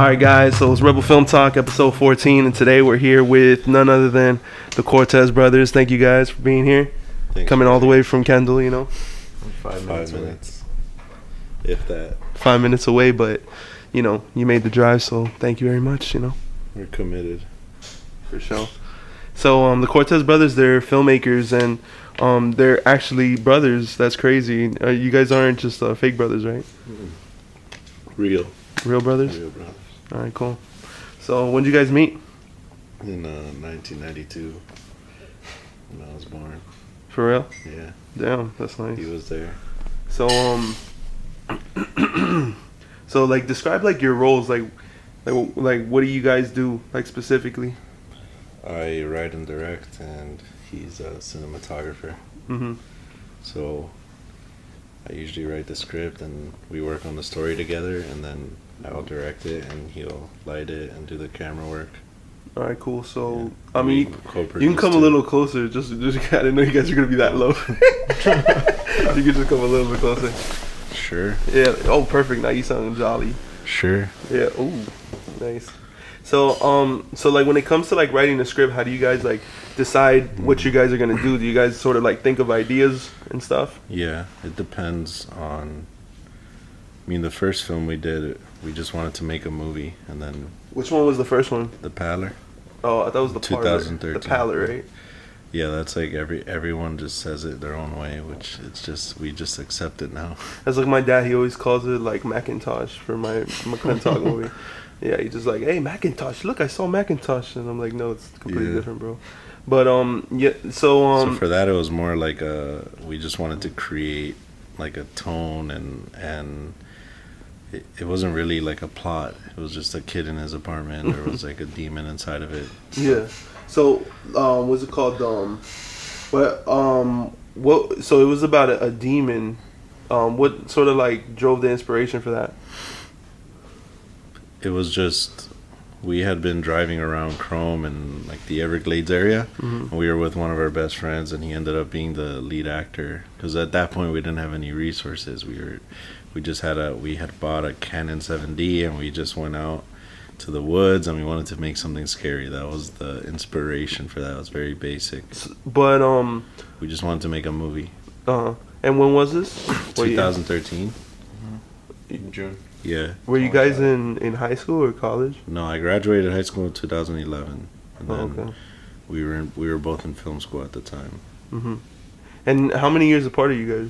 Alright guys, so it's Rebel Film Talk episode 14, and today we're here with none other than the Cuartas brothers. Thank you guys for being here. Thanks. Coming all the way from Kendall, you know. 5 minutes. If that. 5 minutes away, but you know, you made the drive, so thank you very much, you know. We're committed. For sure. So the Cuartas brothers, they're filmmakers, and they're actually brothers. That's crazy. You guys aren't just fake brothers, right? Real brothers? Real brothers. Alright, cool. So when did you guys meet? In 1992, when I was born. For real? Yeah. Damn, that's nice. He was there. So so like describe like your roles, like what do you guys do like specifically? I write and direct, and he's a cinematographer. Mhm. So I usually write the script, and we work on the story together, and then I'll direct it, and he'll light it and do the camera work. All right, cool. So Yeah. I mean, you can come a little closer. Just I didn't know you guys are gonna be that low. You can just come a little bit closer. Sure. Yeah. Oh, perfect. Now you sound jolly. Sure. Yeah. Ooh, nice. So so like when it comes to like writing a script, how do you guys like decide what you guys are gonna do? Do you guys sort of like think of ideas and stuff? Yeah, it depends on. I mean, the first film we did, we just wanted to make a movie, and then Which one was the first one? The Paddler. Oh, I thought it was the 2013. The Palette, right? Yeah, that's like everyone just says it their own way, which it's just we just accept it now. That's like my dad. He always calls it like Macintosh for my McClintock movie. Yeah, he's just like, hey, Macintosh. Look, I saw Macintosh, and I'm like, no, it's completely different, bro. But yeah. So for that, it was more like we just wanted to create like a tone, and it wasn't really like a plot. It was just a kid in his apartment. There was like a demon inside of it. Yeah. So what's it called? What? So it was about a demon. What sort of like drove the inspiration for that? It was just we had been driving around Chrome and like the Everglades area. Mm-hmm. And we were with one of our best friends, and he ended up being the lead actor, because at that point we didn't have any resources. We had bought a Canon 7D, and we just went out to the woods, and we wanted to make something scary. That was the inspiration for that. It was very basic. But we just wanted to make a movie. And when was this? 2013. In June. Yeah. Were you guys in high school or college? No, I graduated high school in 2011, and then okay. we were both in film school at the time. Mhm. And how many years apart are you guys?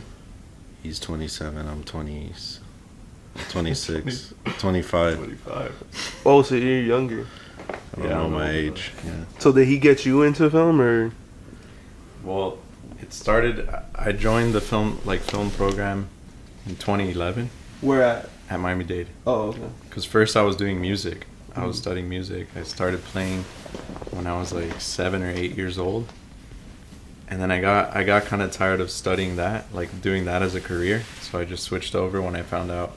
He's 27. I'm 26, 25. 25. Oh, so you're younger. I don't know my age. Yeah. So did he get you into film, or? Well, it started. I joined the film program in 2011 Where at? at Miami-Dade. Oh, okay. Because first I was doing music. I was studying music. I started playing when I was like 7 or 8 years old. And then I got kind of tired of studying that, like doing that as a career. So I just switched over when I found out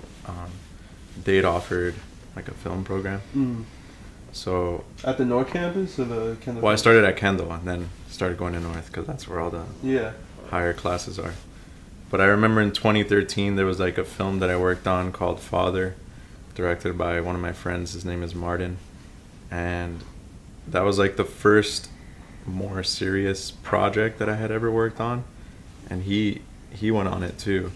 they'd offered like a film program. Mm. So At the North Campus or the Kendall? well, I started at Kendall and then started going to North because that's where all the Yeah. higher classes are. But I remember in 2013 there was like a film that I worked on called Father, directed by one of my friends. His name is Martin, and that was like the first more serious project that I had ever worked on. And he went on it too.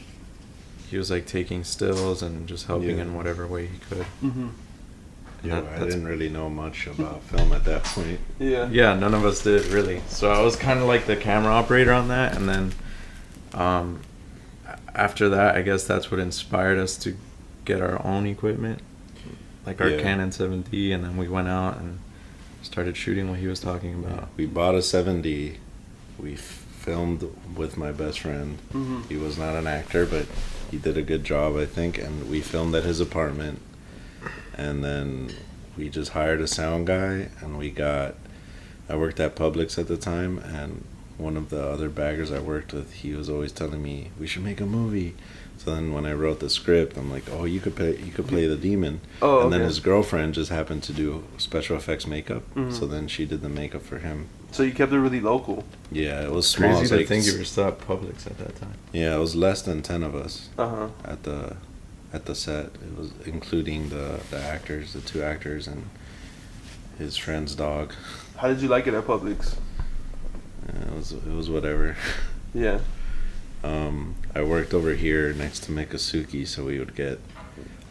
He was like taking stills and just helping in whatever way he could. Mm-hmm. Yeah, I didn't really know much about film at that point. Yeah, none of us did really. So I was kind of like the camera operator on that, and then after that, I guess that's what inspired us to get our own equipment, like our Canon 7D, and then we went out and started shooting what he was talking about. We bought a 7D. We filmed with my best friend. Mm-hmm. He was not an actor, but he did a good job, I think, and we filmed at his apartment. And then we just hired a sound guy, and I worked at Publix at the time, and one of the other baggers I worked with, he was always telling me we should make a movie. So then when I wrote the script, I'm like, oh, you could play the demon. Oh, and then okay. his girlfriend just happened to do special effects makeup. Mhm. So then she did the makeup for him. So you kept it really local. Yeah, it was small. Crazy It was to think you were still at Publix at that time. Yeah, it was less than 10 of us Uh-huh. at the at the set. It was including the actors, the 2 actors, and his friend's dog. How did you like it at Publix? It was whatever. Yeah. I worked over here next to Mikasuki, so we would get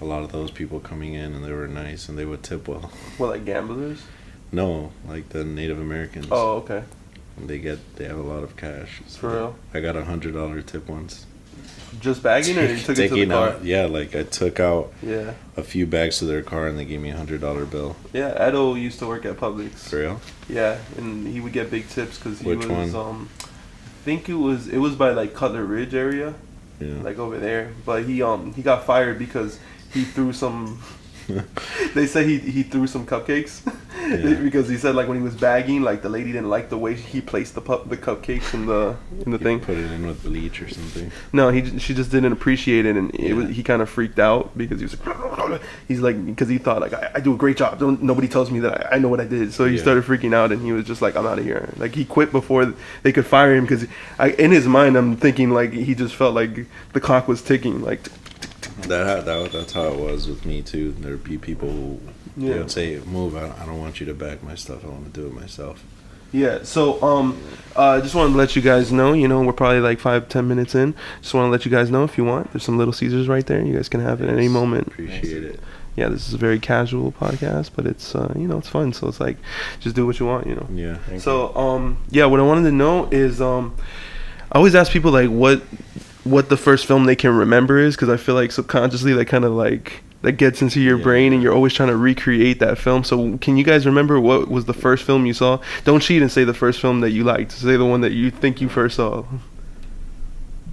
a lot of those people coming in, and they were nice, and they would tip well. What, like gamblers? No, like the Native Americans. Oh, okay. And they have a lot of cash. So For real? I got $100 tip once. Just bagging, or you took it to the car? Yeah, like I took out Yeah. a few bags to their car, and they gave me $100 bill. Yeah, Edo used to work at Publix. For real? Yeah, and he would get big tips because he Which was. one? I think it was by like Cutler Ridge area, Yeah. like over there. But he got fired because he threw some. They said he threw some cupcakes because he said like when he was bagging, like the lady didn't like the way he placed the cupcakes in the thing. Put it in with bleach or something. No, she just didn't appreciate it, and he kind of freaked out because he was like, he's like, because he thought like I do a great job. Nobody tells me that I know what I did. So he started freaking out, and he was just like, I'm out of here. Like he quit before they could fire him because in his mind I'm thinking like he just felt like the clock was ticking. Like that's how it was with me too. There'd be people who would say, "Move! I don't want you to bag my stuff. I want to do it myself." Yeah, so I just wanted to let you guys know, we're probably like 5-10 minutes in. Just want to let you guys know if you want. There's some Little Caesars right there. You guys can have it at any moment. Appreciate it. Yeah, this is a very casual podcast, but it's it's fun. So it's like just do what you want, Yeah. So what I wanted to know is I always ask people like what the first film they can remember is, because I feel like subconsciously that kind of like that gets into your brain, and you're always trying to recreate that film. So can you guys remember what was the first film you saw? Don't cheat and say the first film that you liked. Say the one that you think you first saw.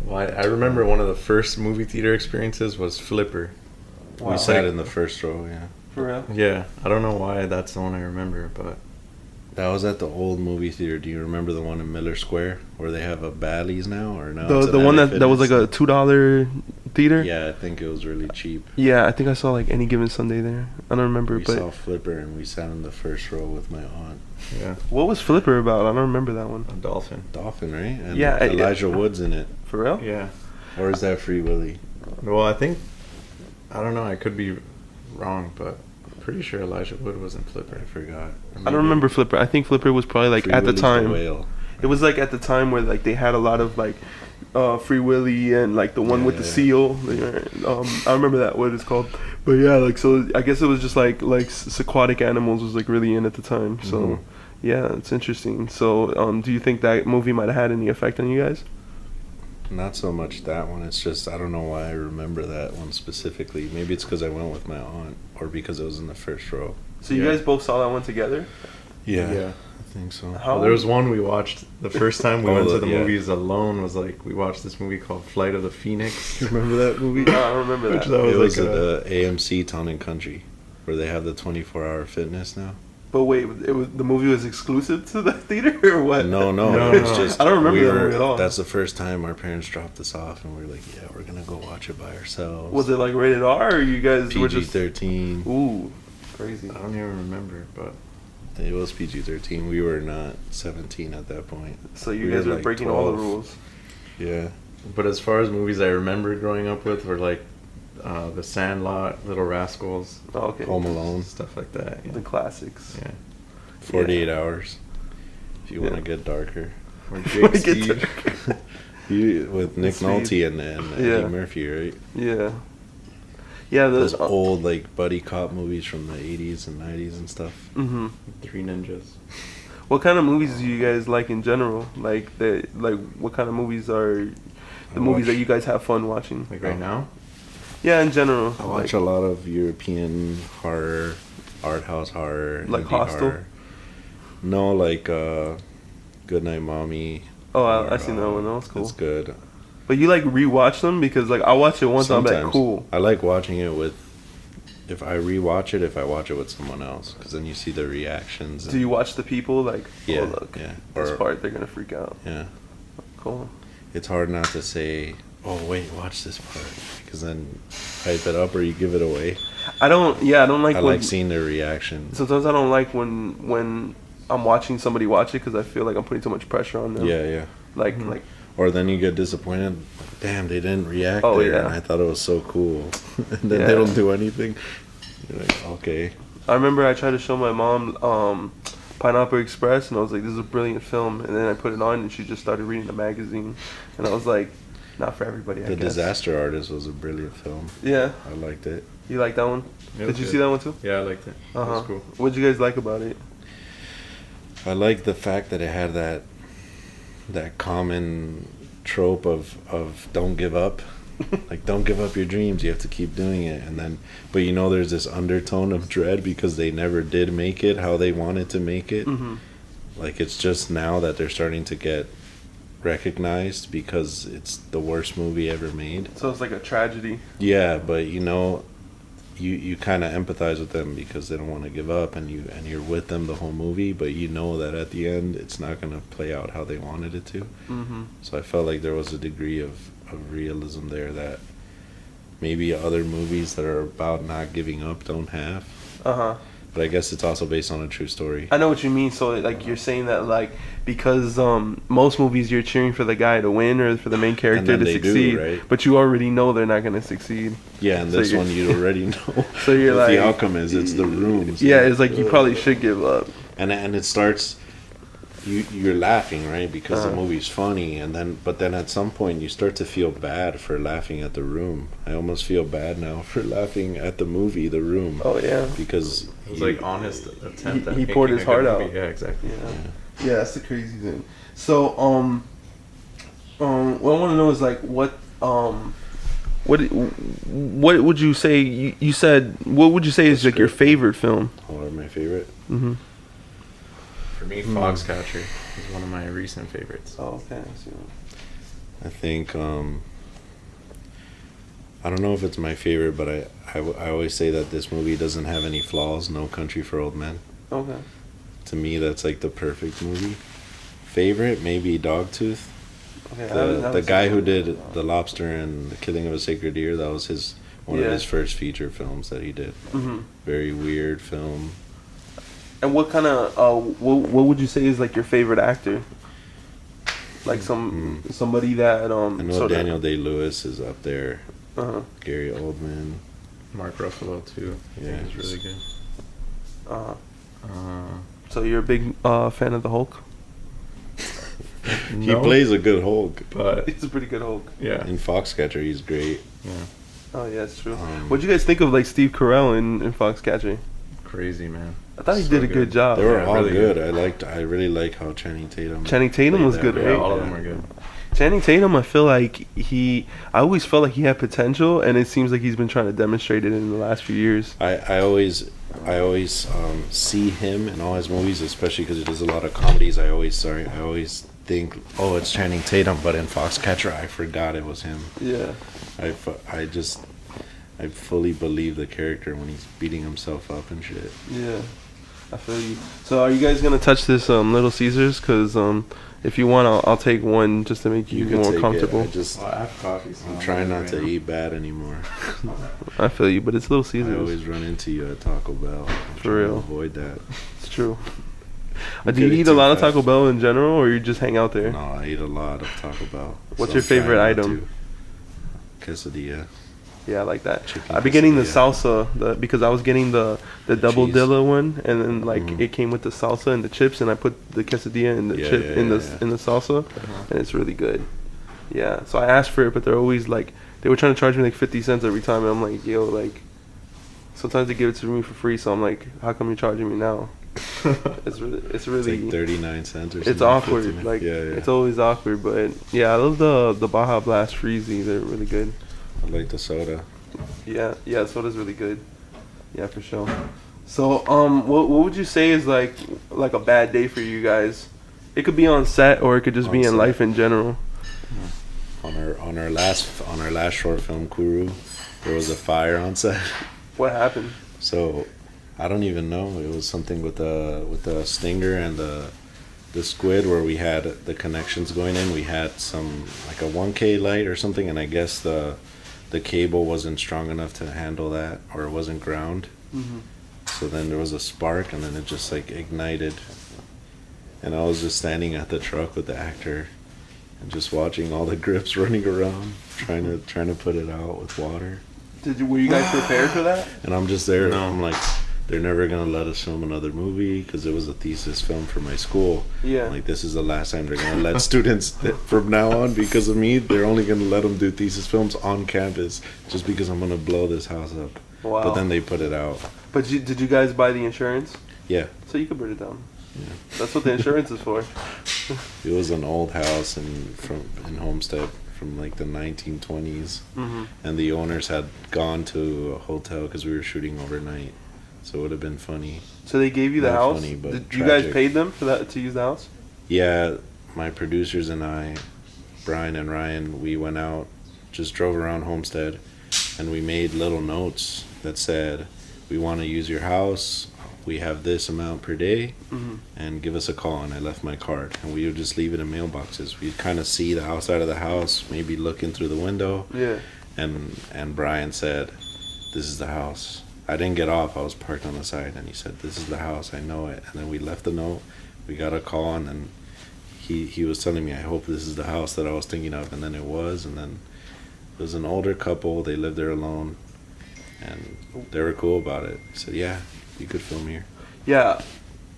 Well, I remember one of the first movie theater experiences was Flipper. Wow. We sat in the first row, yeah. For real? Yeah, I don't know why that's the one I remember, but That was at the old movie theater. Do you remember the one in Miller Square where they have a Bally's now, or no? The one that was like a $2 theater. Yeah, I think it was really cheap. Yeah, I think I saw like Any Given Sunday there. I don't remember, We but saw Flipper, and we sat in the first row with my aunt. yeah, what was Flipper about? I don't remember that one. a dolphin. Dolphin, right? And Yeah, Elijah Wood's in it. For real? Yeah. Or is that Free Willy? Well, I don't know. I could be wrong, but I'm pretty sure Elijah Wood was in Flipper. I forgot. I don't remember Flipper. I think Flipper was probably like Free at the Willy's time. whale. It was like at the time where like they had a lot of like Free Willy and like the one with the seal. I remember that what it's called. But yeah, like so I guess it was just like aquatic animals was like really in at the time. So yeah, it's interesting. So do you think that movie might have had any effect on you guys? Not so much that one. It's just I don't know why I remember that one specifically. Maybe it's because I went with my aunt, or because it was in the first row. So you guys both saw that one together? Yeah. I think so. Well, there was one we watched the first time we went to the yeah. movies alone. Was like we watched this movie called Flight of the Phoenix. You remember that movie? No, I don't remember that. That It was like at the AMC Town and Country, where they have the 24-hour fitness now. But wait, the movie was exclusive to the theater or what? No, No, it was no. just. I don't remember that movie at all. That's the first time our parents dropped us off, and we were like, "Yeah, we're gonna go watch it by ourselves." Was it like rated R, or you guys were just PG-13? Ooh, crazy. I don't even remember, but It was PG-13. We were not 17 at that point. So you We guys were, are like, breaking all the 12. rules. Yeah. but as far as movies I remember growing up with were like The Sandlot, Little Rascals, Oh, okay. Home Alone. stuff like that. The classics. Yeah. 48 hours. If you want to Yeah. get darker. Or Wanna Jake get Speed. With Nick Speed. Nolte and Eddie Murphy, right? Yeah. Yeah. Those old like buddy cop movies from the 80s and 90s and stuff. Mm-hmm. Three Ninjas. What kind of movies do you guys like in general? Like what kind of movies are the movies that you guys have fun watching? Like right now? Yeah, in general. I watch a lot of European horror, art house horror, Like indie Hostel? horror. No, like Goodnight Mommy. Oh, or, I seen that one. That was cool. It's good. But you like rewatch them because like I watched it once. And I'm like, Sometimes. cool. I like watching it with. If I rewatch it, if I watch it with someone else, because then you see the reactions. Do you watch the people like? Yeah, Oh, look, yeah. this Or- part they're gonna freak out. Yeah, Cool. it's hard not to say, "Oh wait, watch this part," because then hype it up or you give it away. I don't. Yeah, I don't like. I when, like seeing their reaction. Sometimes I don't like when I'm watching somebody watch it because I feel like I'm putting too much pressure on them. Yeah, yeah. Like Or then you get disappointed. Damn, they didn't react Oh, there, yeah. and I thought it was so cool. And then Yeah. they don't do anything. You're like, okay. I remember I tried to show my mom Pineapple Express, and I was like, "This is a brilliant film." And then I put it on, and she just started reading the magazine, and I was like, "Not for everybody." I The guess. Disaster Artist was a brilliant film. Yeah, I liked it. you like that one? It Did was you good. see that one too? Yeah, I liked it. It was cool. What'd you guys like about it? I like the fact that it had that common trope of don't give up. Like, don't give up your dreams, you have to keep doing it. And then, but you know, there's this undertone of dread because they never did make it how they wanted to make it. Mm-hmm. Like, it's just now that they're starting to get recognized because it's the worst movie ever made. So it's like a tragedy. Yeah, but you know, you kind of empathize with them because they don't want to give up, and you're with them the whole movie, but you know that at the end it's not going to play out how they wanted it to. Mm-hmm. So I felt like there was a degree of realism there that maybe other movies that are about not giving up don't have. But I guess it's also based on a true story. I know what you mean. So like you're saying that like because most movies you're cheering for the guy to win or for the main character then to they do, succeed, right? But you already know they're not going to succeed. Yeah, and So this you're- one you already know So you're what like the outcome is. It's the rooms. Yeah, it's like you probably should give up. And it starts, you're laughing, right? Because the movie's funny, but then at some point you start to feel bad for laughing at The Room. I almost feel bad now for laughing at the movie The Room. Oh yeah. Because It was like honest attempt. he at poured making his a good heart movie. out. Yeah, exactly. Yeah, that's the crazy thing. So, what I want to know is like, what would you say? You said, what would you say is like your favorite film? Or my favorite. Mm-hmm. For me, Foxcatcher is one of my recent favorites. Oh, okay. I see. I think, I don't know if it's my favorite, but I always say that this movie doesn't have any flaws. No Country for Old Men. Okay. To me, that's like the perfect movie. Favorite, maybe Dogtooth. Okay. The guy who did The Lobster and The Killing of a Sacred Deer, that was one of Yeah. his first feature films that he did. Mm-hmm. Very weird film. And what kind of what would you say is like your favorite actor? Like somebody that I know sort of- Daniel Day-Lewis is up there. Uh-huh. Gary Oldman. Mark Ruffalo too. Yeah, He's really good. Uh-huh. Uh, So you're a big fan of the Hulk? He no, plays a good Hulk. but He's a pretty good Hulk. yeah, In Foxcatcher, he's great. yeah, Oh yeah, that's true. Um, What'd you guys think of like Steve Carell in Foxcatcher? crazy man. I thought he So did a good job. They were yeah, all really good. good. I really like how Channing Tatum. Channing Tatum played was that good, role. right? Yeah, all of them are good. Channing Tatum, I feel like I always felt like he had potential, and it seems like he's been trying to demonstrate it in the last few years. I always see him in all his movies, especially because he does a lot of comedies. I always think, oh, it's Channing Tatum, but in Foxcatcher, I forgot it was him. Yeah. I fully believe the character when he's beating himself up and shit. Yeah. I feel you. So are you guys gonna touch this Little Caesars? Cause if you want, I'll take one just to make you can more take comfortable. it. Well, I have coffee. So I'm trying not to eat bad anymore. I feel you, but it's Little I Caesars. always run into you at Taco Bell. I'm For trying real. to avoid that. It's true. I'm Do you getting eat a too lot of fat. Taco Bell in general, or you just hang out there? No, I eat a lot of Taco Bell. What's So your I'm trying favorite not item? to. Quesadilla. Yeah, I like that. Chicken I've been getting the quesadilla. salsa because I was getting the double cheese. dilla one, and then like Mhm. it came with the salsa and the chips, and I put the quesadilla and the Yeah, chip yeah, in the yeah. in the salsa, and it's really good. Yeah, so I asked for it, but they're always like they were trying to charge me like 50 cents every time, and I'm like, yo, like sometimes they give it to me for free, so I'm like, how come you're charging me now? It's really It's like 39 cents or something. it's awkward. 15. Like yeah. it's always awkward, but yeah, I love the Baja Blast Freezy. They're really good. I like the soda. Yeah, soda's really good. Yeah, for sure. So, what would you say is like a bad day for you guys? It could be on set, or it could just be On in set. life in general. On our last short film, KURU, there was a fire on set. What happened? So I don't even know. It was something with the stinger and the squid where we had the connections going in. We had some like a 1K light or something, and I guess the cable wasn't strong enough to handle that, or it wasn't ground. Mm-hmm. So then there was a spark, and then it just like ignited. And I was just standing at the truck with the actor, and just watching all the grips running around, trying to put it out with water. Were you guys prepared for that? And I'm just there. No. I'm like, they're never gonna let us film another movie because it was a thesis film for my school. Yeah. Like, this is the last time they're gonna let students from now on, because of me. They're only gonna let them do thesis films on campus just because I'm gonna blow this house up. Wow. But then they put it out. But did you guys buy the insurance? Yeah. So you could burn it down. Yeah. That's what the insurance is for. It was an old house in Homestead from like the 1920s, and the owners had gone to a hotel because we were shooting overnight, so it would have been funny. So they gave you the Not house? funny, but Did you tragic. guys paid them for that to use the house? Yeah, my producers and I, Brian and Ryan, we went out, just drove around Homestead, and we made little notes that said, we want to use your house, we have this amount per day, and give us a call. And I left my card, and we would just leave it in mailboxes. We'd kind of see the outside of the house, maybe looking through the window. Yeah. And Brian said, this is the house. I didn't get off, I was parked on the side, and he said, this is the house, I know it. And then we left the note, we got a call, and then he was telling me, I hope this is the house that I was thinking of. And then it was. And then it was an older couple, they lived there alone, and they were cool about it. He said, yeah, you could film here. Yeah.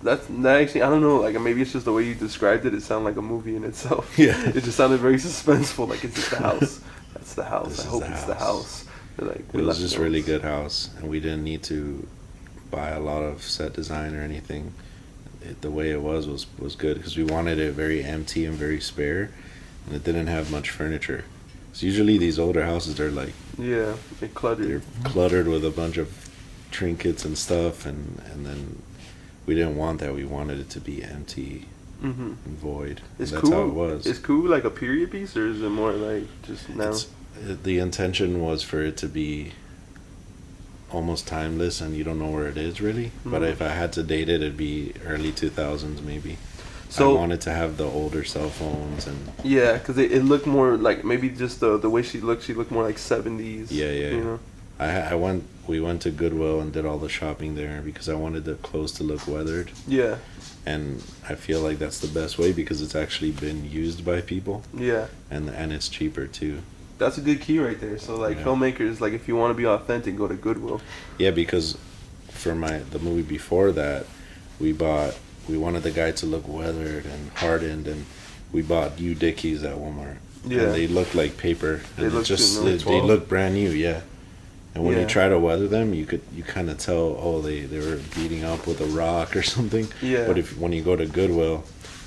That actually, I don't know, like, maybe it's just the way you described it. It sounded like a movie in itself. Yeah. It just sounded very suspenseful. Like, is this the house? That's the house. This I is hope the it's the house. Like, It was just really good house, and we didn't need to buy a lot of set design or anything. The way it was good, because we wanted it very empty and very spare, and it didn't have much furniture. So usually these older houses, they're like, yeah, it cluttered. they're cluttered with a bunch of trinkets and stuff, and then we didn't want that. We wanted it to be empty and void. Is That's how it KURU was. Is KURU like a period piece, or is it more like just now? The intention was for it to be almost timeless, and you don't know where it is really. But if I had to date it, it'd be early 2000s maybe. So I wanted to have the older cell phones, and yeah, because it looked more like, maybe just the way she looked more like 70s. Yeah. You know? We went to Goodwill and did all the shopping there because I wanted the clothes to look weathered. Yeah. And I feel like that's the best way because it's actually been used by people. Yeah. And it's cheaper too. That's a good key right there. So like filmmakers, like if you want to be authentic, go to Goodwill. Yeah, because for the movie before that, we wanted the guy to look weathered and hardened, and we bought U Dickies at Walmart. Yeah. And they looked like paper. They And looked they look brand new, yeah. And when you try to weather them, you kind of tell, they were beating up with a rock or something. Yeah. But when you go to Goodwill,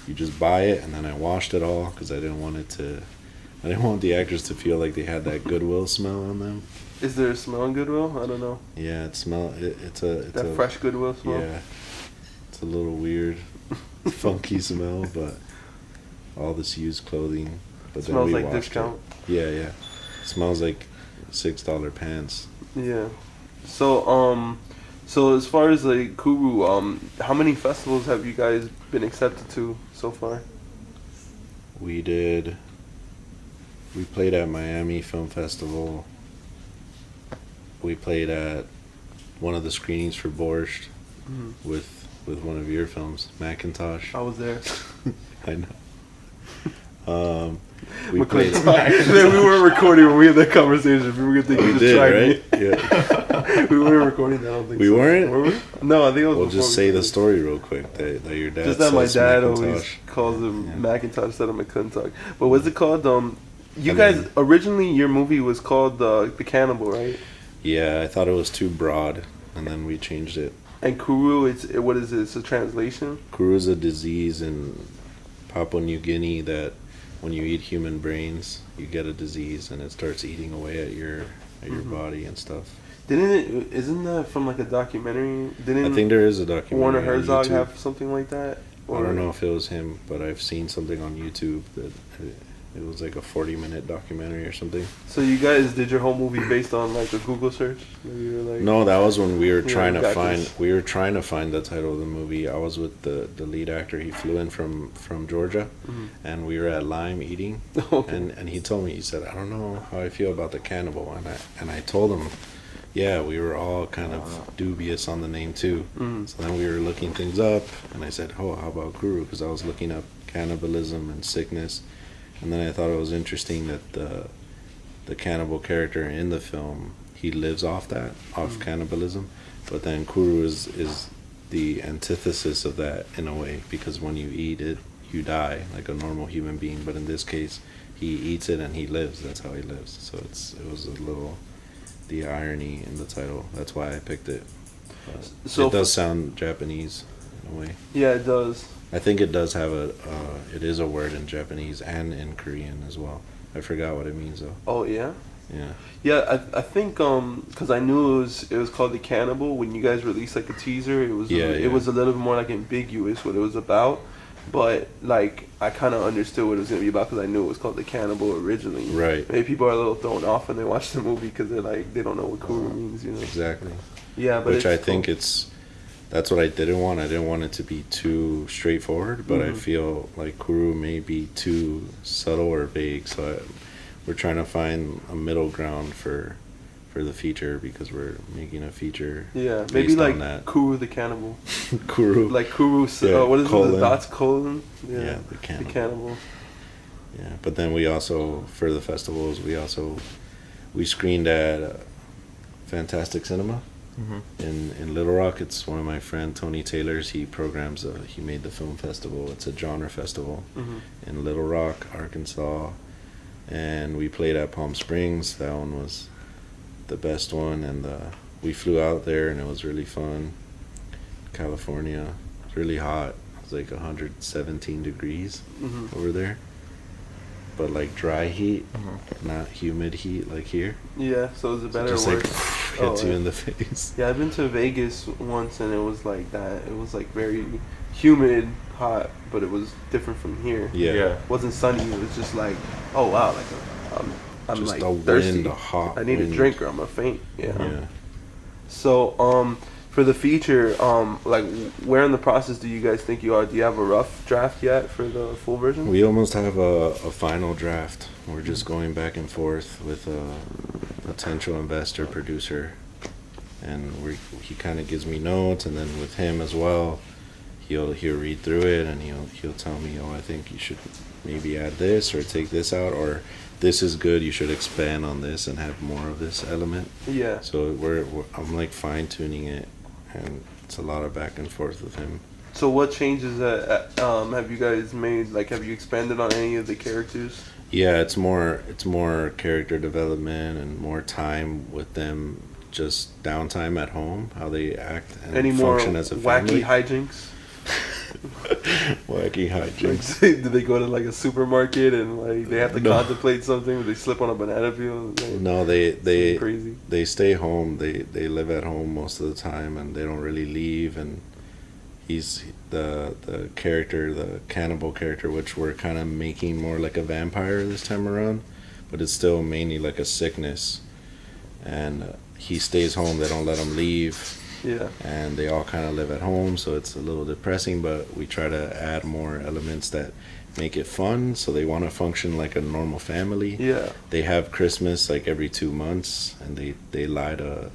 you just buy it, and then I washed it all because I didn't want the actors to feel like they had that Goodwill smell on them. Is there a smell in Goodwill? I don't know. Yeah, it's a fresh Goodwill smell. Yeah, it's a little weird, funky smell, but all this used clothing. But Smells then we like washed discount. it. Yeah, it smells like $6 pants. Yeah. So so as far as like KURU, how many festivals have you guys been accepted to so far? We played at Miami Film Festival. We played at one of the screenings for Borscht with one of your films, Macintosh. I was there. I know. We played. played. We weren't recording when we had that conversation. We were thinking We you did, just tried right? me. Yeah. We weren't recording that. I don't think We so. weren't? Were we? No, I think it was. We'll before just we say the started. story real quick. That your dad. Just that my says dad Macintosh. always calls him Yeah. Macintosh. Said him at Kentucky. But what's it called? You And guys then- originally your movie was called The Cannibal, right? Yeah, I thought it was too broad, and then we changed it. And KURU, what is it? It's a translation. KURU is a disease in Papua New Guinea that when you eat human brains, you get a disease, and it starts eating away at your body and stuff. Isn't that from like a documentary? I think there is a documentary. Warner on Herzog YouTube. have something like that? I don't know if it was him, but I've seen something on YouTube that it was like a 40-minute documentary or something. So you guys did your whole movie based on like a Google search? You were like, No, that was when we were Yeah, trying to got find. this. We were trying to find the title of the movie. I was with the lead actor. He flew in from Georgia, and we were at Lime eating. And he told me, he said, I don't know how I feel about The Cannibal, and I told him, yeah, we were all kind of dubious on the name too. So then we were looking things up, and I said, how about KURU? Because I was looking up cannibalism and sickness. And then I thought it was interesting that the cannibal character in the film, he lives off cannibalism, but then Kuru is the antithesis of that in a way, because when you eat it, you die like a normal human being, but in this case, he eats it and he lives. That's how he lives. So it was a little the irony in the title. That's why I picked it. So it does sound Japanese in a way. Yeah, it does. I think it does have it is a word in Japanese and in Korean as well. I forgot what it means though. Oh yeah. Yeah. Yeah, I think because I knew it was called The Cannibal when you guys released like a teaser. It was it was a little bit more like ambiguous what it was about, but like I kind of understood what it was gonna be about because I knew it was called The Cannibal originally. Right. Maybe people are a little thrown off when they watch the movie because they're like they don't know what Kuru means, you know. Exactly. Yeah, but which I think that's what I didn't want. I didn't want it to be too straightforward, but I feel like Kuru may be too subtle or vague, so we're trying to find a middle ground for the feature, because we're making a feature. Yeah, maybe like that. Kuru the Cannibal. Kuru. Like Kuru. Yeah, what is colon. it? The dots colon. Yeah, the cannibal. The Cannibal. Yeah, but then we also, for the festivals, we screened at Fantastic Cinema. In Little Rock. It's one of my friend Tony Taylor's. He programs he made the film festival. It's a genre festival in Little Rock, Arkansas, and we played at Palm Springs. That one was the best one, and we flew out there and it was really fun. California, it's really hot. It was like 117 degrees over there, but like dry heat, not humid heat like here. Yeah, so is it better just or worse? Like hits you in the face. Yeah, I've been to Vegas once and it was like that. It was like very humid, hot, but it was different from here. Yeah. It wasn't sunny. It was just like, oh wow, like I'm just like a thirsty. wind, a hot I need wind. a drink or I'm gonna faint. Yeah. So for the feature, like where in the process do you guys think you are? Do you have a rough draft yet for the full version? We almost have a final draft. We're just going back and forth with a potential investor producer, and he kind of gives me notes, and then with him as well, he'll read through it and he'll tell me, oh, I think you should maybe add this or take this out, or this is good, you should expand on this and have more of this element. Yeah. So I'm like fine tuning it, and it's a lot of back and forth with him. So what changes have you guys made? Like, have you expanded on any of the characters? Yeah, it's more character development and more time with them, just downtime at home, how they act and any function more as a family. wacky hijinks? Wacky hijinks. Like, do they go to like a supermarket and like they have to contemplate something? They slip on a banana peel? No, they crazy. They stay home. They live at home most of the time, and they don't really leave. And he's the character, the cannibal character, which we're kind of making more like a vampire this time around, but it's still mainly like a sickness. And he stays home. They don't let him leave. Yeah. And they all kind of live at home, so it's a little depressing, but we try to add more elements that make it fun, so they want to function like a normal family. Yeah. They have Christmas like every 2 months, and they lie to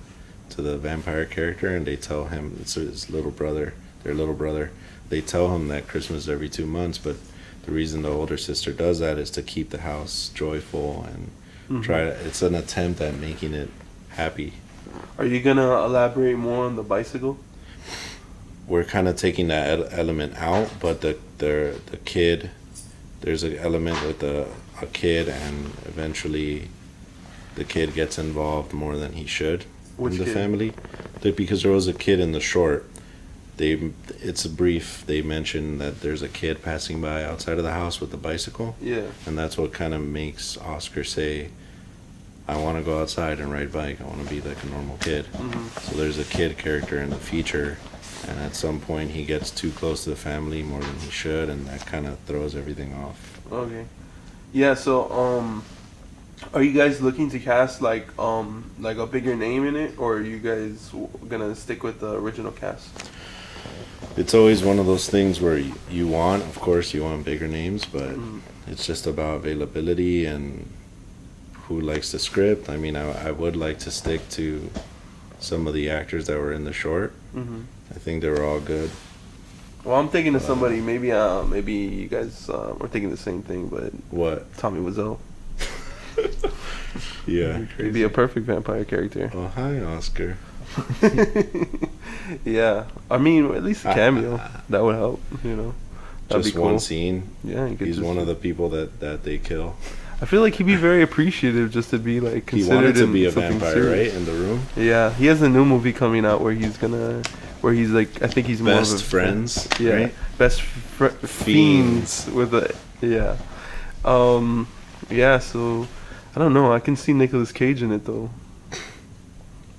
the vampire character, and they tell him, it's his little brother, their little brother, they tell him that Christmas is every 2 months, but the reason the older sister does that is to keep the house joyful and it's an attempt at making it happy. Are you gonna elaborate more on the bicycle? We're kind of taking that element out, but the kid, there's an element with a kid, and eventually the kid gets involved more than he should in the family. Because there was a kid in the short. It's a brief. They mention that there's a kid passing by outside of the house with a bicycle. Yeah. And that's what kind of makes Oscar say, I want to go outside and ride bike. I want to be like a normal kid. So there's a kid character in the feature, and at some point he gets too close to the family more than he should, and that kind of throws everything off. Okay. Yeah. So are you guys looking to cast like a bigger name in it, or are you guys gonna stick with the original cast? It's always one of those things where you want, of course, you want bigger names, but it's just about availability and who likes the script. I mean, I would like to stick to some of the actors that were in the short. I think they were all good. Well, I'm thinking of somebody. Maybe you guys were thinking the same thing, but What? Tommy Wiseau. Yeah. He'd be a perfect vampire character. Oh, hi, Oscar. Yeah, I mean, at least a cameo that would help. You know, that'd Just be cool. one scene. Yeah, He's one of the people that they kill. I feel like he'd be very appreciative just to be like He considered wanted to in be a something vampire, serious. right? In the room. Yeah, he has a new movie coming out where he's like, I think he's more Best of a friends. Yeah, Right? best fiends with a yeah. Yeah, so I don't know. I can see Nicolas Cage in it though.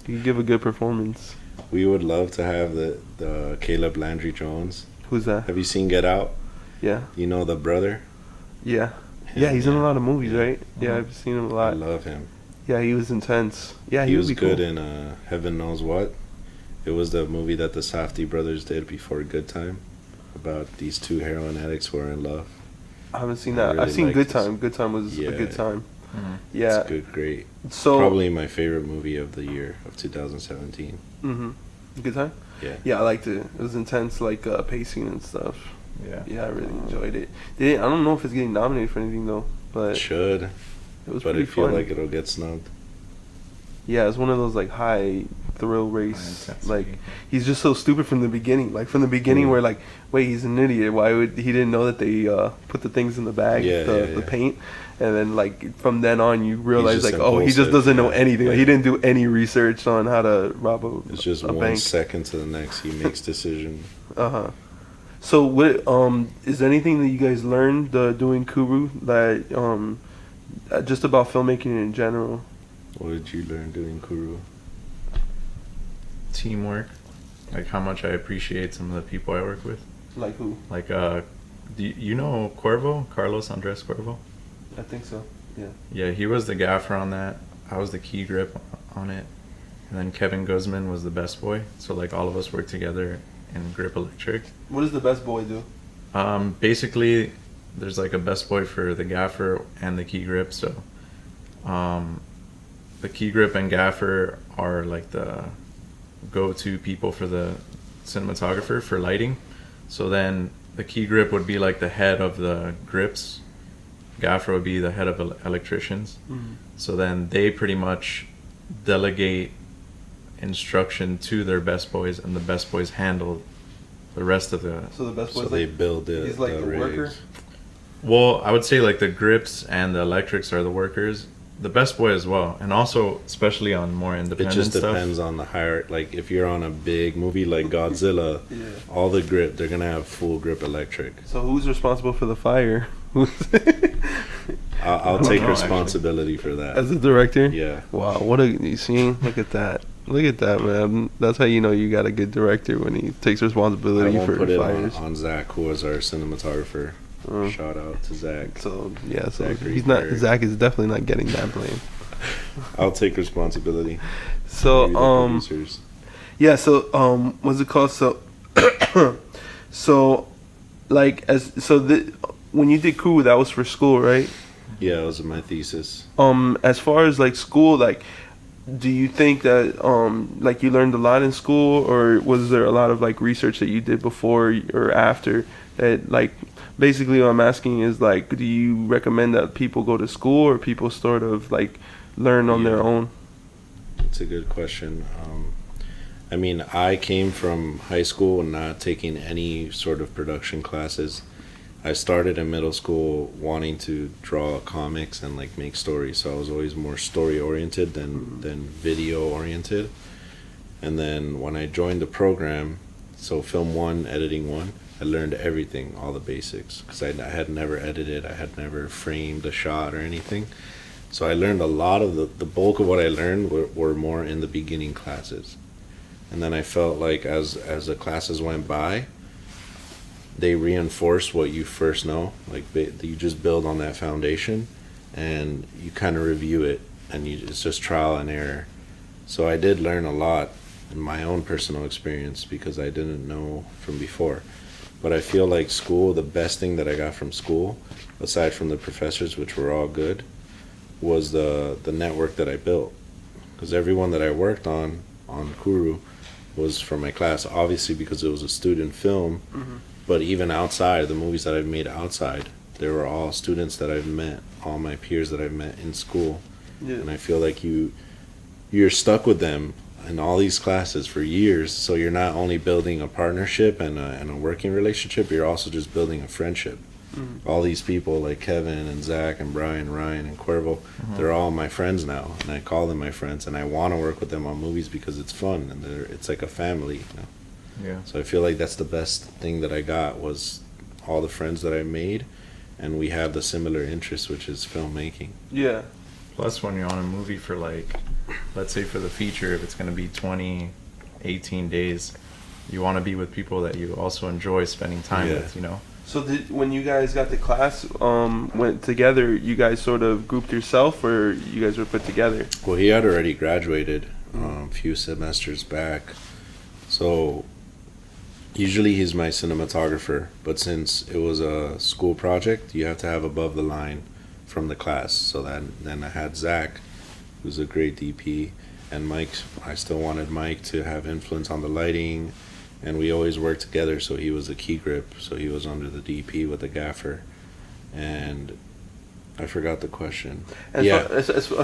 He could give a good performance. We would love to have the Caleb Landry Jones. Who's that? Have you seen Get Out? Yeah, You know the brother? yeah, Him, yeah. He's in a lot of movies, right? Yeah, Mhm. I've seen him a I lot. love him. Yeah, he was intense. Yeah, He would was be good cool. in Heaven Knows What. It was the movie that the Safdie brothers did before Good Time, about these two heroin addicts who are in love. I haven't seen I that. really I've seen liked Good this. Time. Good Time was a Yeah. good time. Mhm. Yeah. It's good, great. So Probably my favorite movie of the year of 2017. hmm Good Time. Yeah. Yeah, I liked it. It was intense, like pacing and stuff. Yeah. Yeah, I really enjoyed it. I don't know if it's getting nominated for anything though, but It should, it was but I pretty feel fun. like it'll get snubbed. Yeah, it's one of those like high thrill race. intensity. Like he's just so stupid from the beginning. Like from the beginning, Mm. where like, wait, he's an idiot. Why would he didn't know that they put the things in the bag, Yeah, the yeah. paint, and then like from then on you realize just like, oh, he just impulsive, doesn't know yeah. anything. Like, Yeah. he didn't do any research on how to rob It's just a one bank. second to the next he makes decision. Uh-huh. So what is there anything that you guys learned doing KURU that just about filmmaking in general? What did you learn doing KURU? Teamwork, like how much I appreciate some of the people I work with. Like who? Like, do you know Cuervo, Carlos Andres Cuervo? I think so. Yeah. Yeah, he was the gaffer on that. I was the key grip on it, and then Kevin Guzman was the best boy. So like all of us worked together in Grip Electric. What does the best boy do? Basically, there's like a best boy for the gaffer and the key grip. So, the key grip and gaffer are like the go-to people for the cinematographer for lighting. So then the key grip would be like the head of the grips. Gaffer would be the head of electricians. Mm-hmm. So then they pretty much delegate instruction to their best boys, and the best boys handle the rest of the. So the best boy. So they build the he's like the worker? rigs. Well, I would say like the grips and the electrics are the workers. The best boy as well, and also especially on more It independent just stuff. depends on the higher. Like if you're on a big movie like Godzilla, Yeah. all the grip they're gonna have full grip electric. So who's responsible for the fire? I'll don't take know, responsibility for that. As a director? Yeah. Wow, what a you see? Look at that. Look at that, man. That's how you know you got a good director when he takes I responsibility won't for put it fires. on Zach, who was our cinematographer. Shout out to Zach. So yeah, so Zachary he's not. Berg. Zach is definitely not getting that blame. I'll take responsibility. So Maybe the producers. yeah. So what's it called? So so like when you did KURU, that was for school, right? Yeah, it was my thesis. As far as like school, like, do you think that like you learned a lot in school, or was there a lot of like research that you did before or after that? Like, basically, what I'm asking is like, do you recommend that people go to school, or people sort of like learn on their Yeah. own? It's a good question. I mean, I came from high school not taking any sort of production classes. I started in middle school wanting to draw comics and like make stories, so I was always more story oriented than video oriented. And then when I joined the program, so film 1, editing 1, I learned everything, all the basics, because I had never edited, I had never framed a shot or anything. So I learned a lot of the bulk of what I learned were more in the beginning classes. And then I felt like as the classes went by, they reinforce what you first know. Like you just build on that foundation, and you kind of review it, and it's just trial and error. So I did learn a lot in my own personal experience because I didn't know from before. But I feel like school, the best thing that I got from school, aside from the professors, which were all good, was the network that I built. Because everyone that I worked on KURU was from my class, obviously because it was a student film. But even outside, the movies that I've made outside, they were all students that I've met, all my peers that I've met in school. Yeah. And I feel like you're stuck with them in all these classes for years, so you're not only building a partnership and a working relationship, you're also just building a friendship. All these people like Kevin and Zach and Brian, Ryan and Cuervo, they're all my friends now, and I call them my friends, and I want to work with them on movies because it's fun and it's like a family, you know? Yeah. So I feel like that's the best thing that I got, was all the friends that I made, and we have the similar interests, which is filmmaking. Yeah. Plus, when you're on a movie for like, let's say for the feature, if it's going to be 20, 18 days, you want to be with people that you also enjoy spending time with, you know? So when you guys got to class, went together, you guys sort of grouped yourself, or you guys were put together? Well, he had already graduated a few semesters back. So usually he's my cinematographer, but since it was a school project, you have to have above the line from the class. So then I had Zach, who's a great DP, and Mike. I still wanted Mike to have influence on the lighting, and we always worked together. So he was the key grip, so he was under the DP with the gaffer. And I forgot the question. As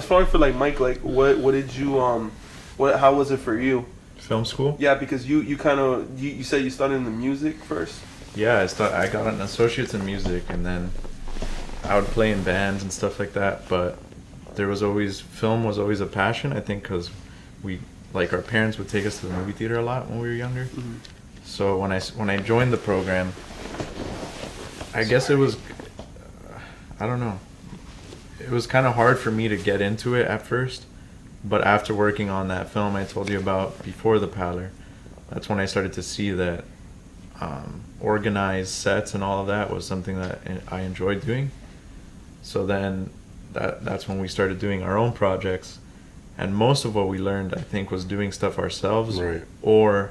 far as for like Mike, like what did you how was it for you? Film school? Yeah, because you kind of you said you started in the music first. Yeah, I got an associate's in music, and then I would play in bands and stuff like that. But film was always a passion, I think, because our parents would take us to the movie theater a lot when we were younger. Mm-hmm. So when I joined the program, I guess it was, I don't know, it was kind of hard for me to get into it at first. But after working on that film I told you about before the Paler, that's when I started to see that organized sets and all of that was something that I enjoyed doing. So then that's when we started doing our own projects. And most of what we learned, I think, was doing stuff ourselves, right, or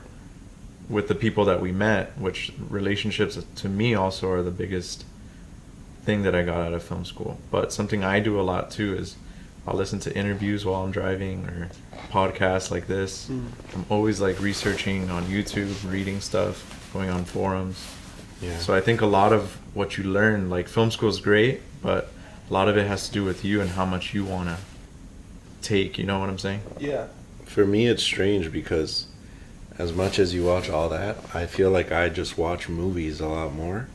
with the people that we met, which relationships to me also are the biggest thing that I got out of film school. But something I do a lot too is I'll listen to interviews while I'm driving, or podcasts like this. I'm always like researching on YouTube, reading stuff, going on forums. Yeah. So I think a lot of what you learn, like film school is great, but a lot of it has to do with you and how much you want to take, you know what I'm saying? Yeah. For me, it's strange because as much as you watch all that, I feel like I just watch movies a lot more.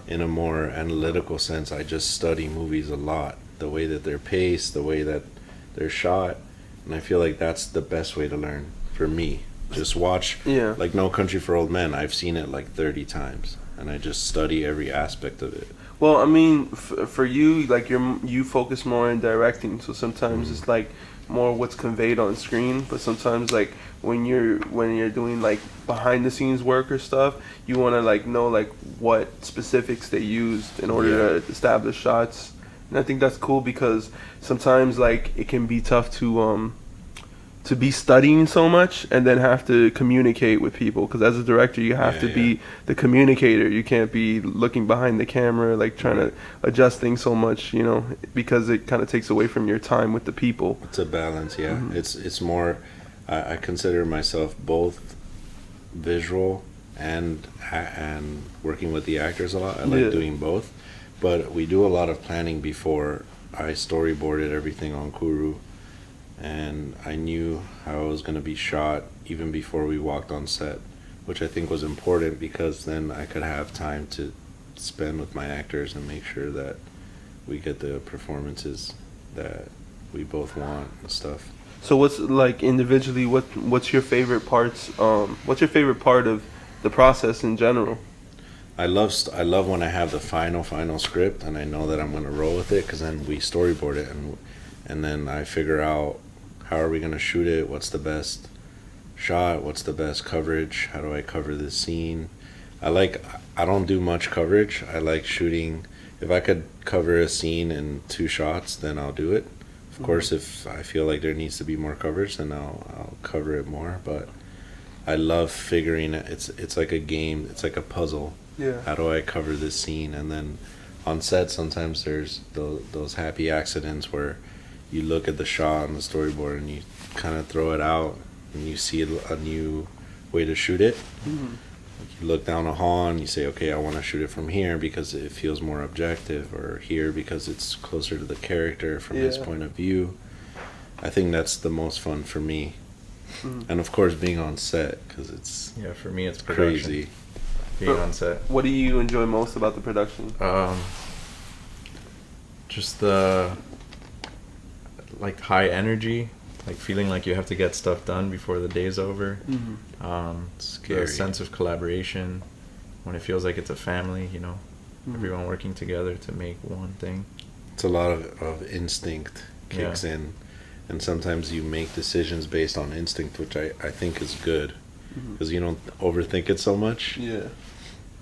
In a more analytical sense. I just study movies a lot, the way that they're paced, the way that they're shot, and I feel like that's the best way to learn for me. Just watch, like No Country for Old Men. I've seen it like 30 times, and I just study every aspect of it. Well, I mean, for you, like you focus more in directing, so sometimes it's like more what's conveyed on screen, but sometimes like when you're doing like behind the scenes work or stuff, you want to like know like what specifics they used in order to establish shots. And I think that's cool because sometimes like it can be tough to be studying so much and then have to communicate with people, because as a director you have to be the communicator. You can't be looking behind the camera like trying to adjust things so much, you know, because it kind of takes away from your time with the people. It's a balance. It's more, I consider myself both visual and working with the actors a lot. I like doing both, but we do a lot of planning before. I storyboarded everything on KURU, and I knew how it was going to be shot even before we walked on set, which I think was important because then I could have time to spend with my actors and make sure that we get the performances that we both want and stuff. So what's like individually, what's your favorite parts? What's your favorite part of the process in general? I love when I have the final script and I know that I'm going to roll with it, because then we storyboard it and then I figure out how are we going to shoot it, what's the best shot, what's the best coverage, how do I cover this scene. I don't do much coverage. I like shooting. If I could cover a scene in 2 shots, then I'll do it. Of course, if I feel like there needs to be more coverage, then I'll cover it more. But I love figuring it. It's like a game. It's like a puzzle. Yeah. How do I cover this scene? And then on set, sometimes there's those happy accidents where you look at the shot on the storyboard and you kind of throw it out and you see a new way to shoot it. You look down a hall and you say, okay, I want to shoot it from here because it feels more objective, or here because it's closer to the character from his point of view. I think that's the most fun for me. And of course, being on set, because it's for me it's production. Crazy. Being on set. What do you enjoy most about the production? Just the like high energy, like feeling like you have to get stuff done before the day's over. The sense of collaboration, when it feels like it's a family, you know, everyone working together to make one thing. It's a lot of instinct kicks in, and sometimes you make decisions based on instinct, which I think is good, because you don't overthink it so much. Yeah.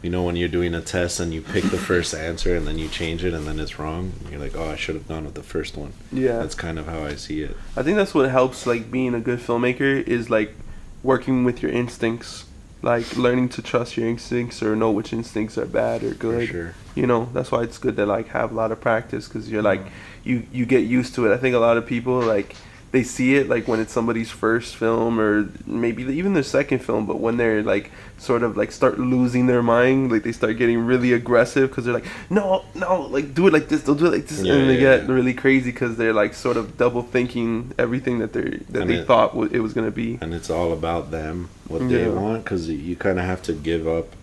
You know, when you're doing a test and you pick the first answer and then you change it and then it's wrong, you're like, oh, I should have gone with the first one. Yeah. That's kind of how I see it. I think that's what helps, like, being a good filmmaker is, like, working with your instincts. Like, learning to trust your instincts or know which instincts are bad or good. For sure. You know, that's why it's good to, like, have a lot of practice, because you're, like, you get used to it. I think a lot of people, like, they see it, like, when it's somebody's first film or maybe even their second film, but when they're, like, sort of, like, start losing their mind, like, they start getting really aggressive because they're like, no, like, do it like this, don't do it like this, and they get really crazy because they're, like, sort of double thinking everything that they thought it was going to be. And it's all about them, what they want, because you kind of have to give up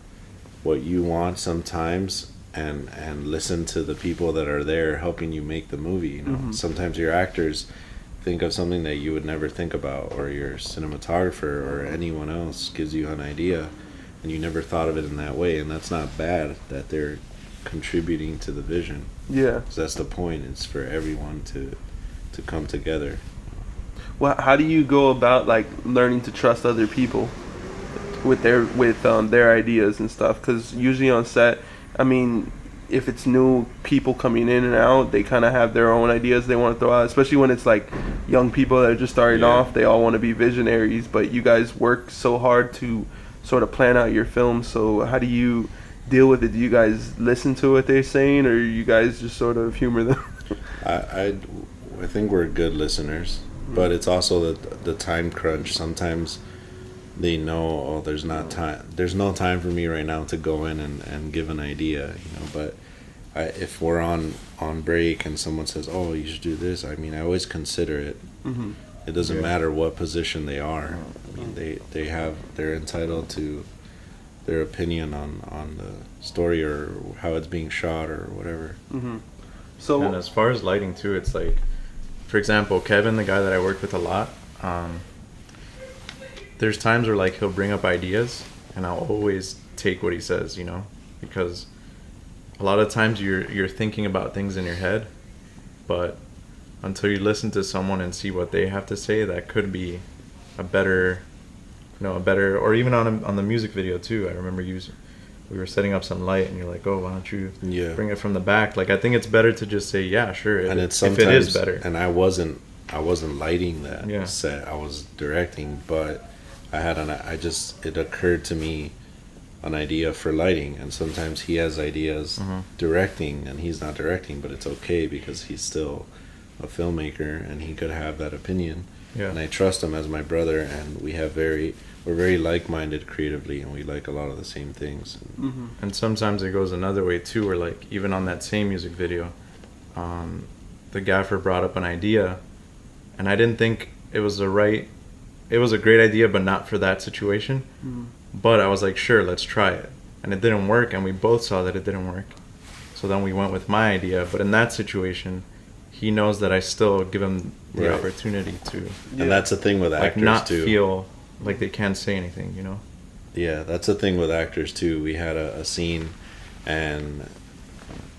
what you want sometimes and listen to the people that are there helping you make the movie, you know. Sometimes your actors think of something that you would never think about, or your cinematographer or anyone else gives you an idea and you never thought of it in that way, and that's not bad that they're contributing to the vision. Yeah. So that's the point, it's for everyone to come together. Well, how do you go about, like, learning to trust other people with their ideas and stuff? Because usually on set, I mean, if it's new people coming in and out, they kind of have their own ideas they want to throw out, especially when it's like young people that are just starting off. They all want to be visionaries, but you guys work so hard to sort of plan out your film. So how do you deal with it? Do you guys listen to what they're saying, or you guys just sort of humor them? I think we're good listeners, but it's also the time crunch. Sometimes they know, oh, there's no time for me right now to go in and give an idea, you know. But if we're on break and someone says, oh, you should do this, I mean, I always consider it. It doesn't matter what position they are. I mean, they're entitled to their opinion on the story or how it's being shot or whatever. So, and as far as lighting too, it's like, for example, Kevin, the guy that I worked with a lot, there's times where, like, he'll bring up ideas and I'll always take what he says, you know, because a lot of times you're thinking about things in your head, but until you listen to someone and see what they have to say, that could be a better, or even on the music video too. I remember we were setting up some light and you're like, oh, why don't you bring it from the back? Like, I think it's better to just say, yeah, sure, and if it is better. And I wasn't lighting that set, I was directing, but it occurred to me an idea for lighting, and sometimes he has ideas directing and he's not directing, but it's okay because he's still a filmmaker and he could have that opinion. And I trust him as my brother, and we're very like-minded creatively, and we like a lot of the same things. And sometimes it goes another way too, where, like, even on that same music video, the gaffer brought up an idea and I didn't think it was a great idea, but not for that situation. But I was like, sure, let's try it. And it didn't work, and we both saw that it didn't work. So then we went with my idea. But in that situation, he knows that I still give him the opportunity to. And that's the thing with actors, not too. Feel like they can't say anything, you know? Yeah, that's the thing with actors, too. We had a scene, and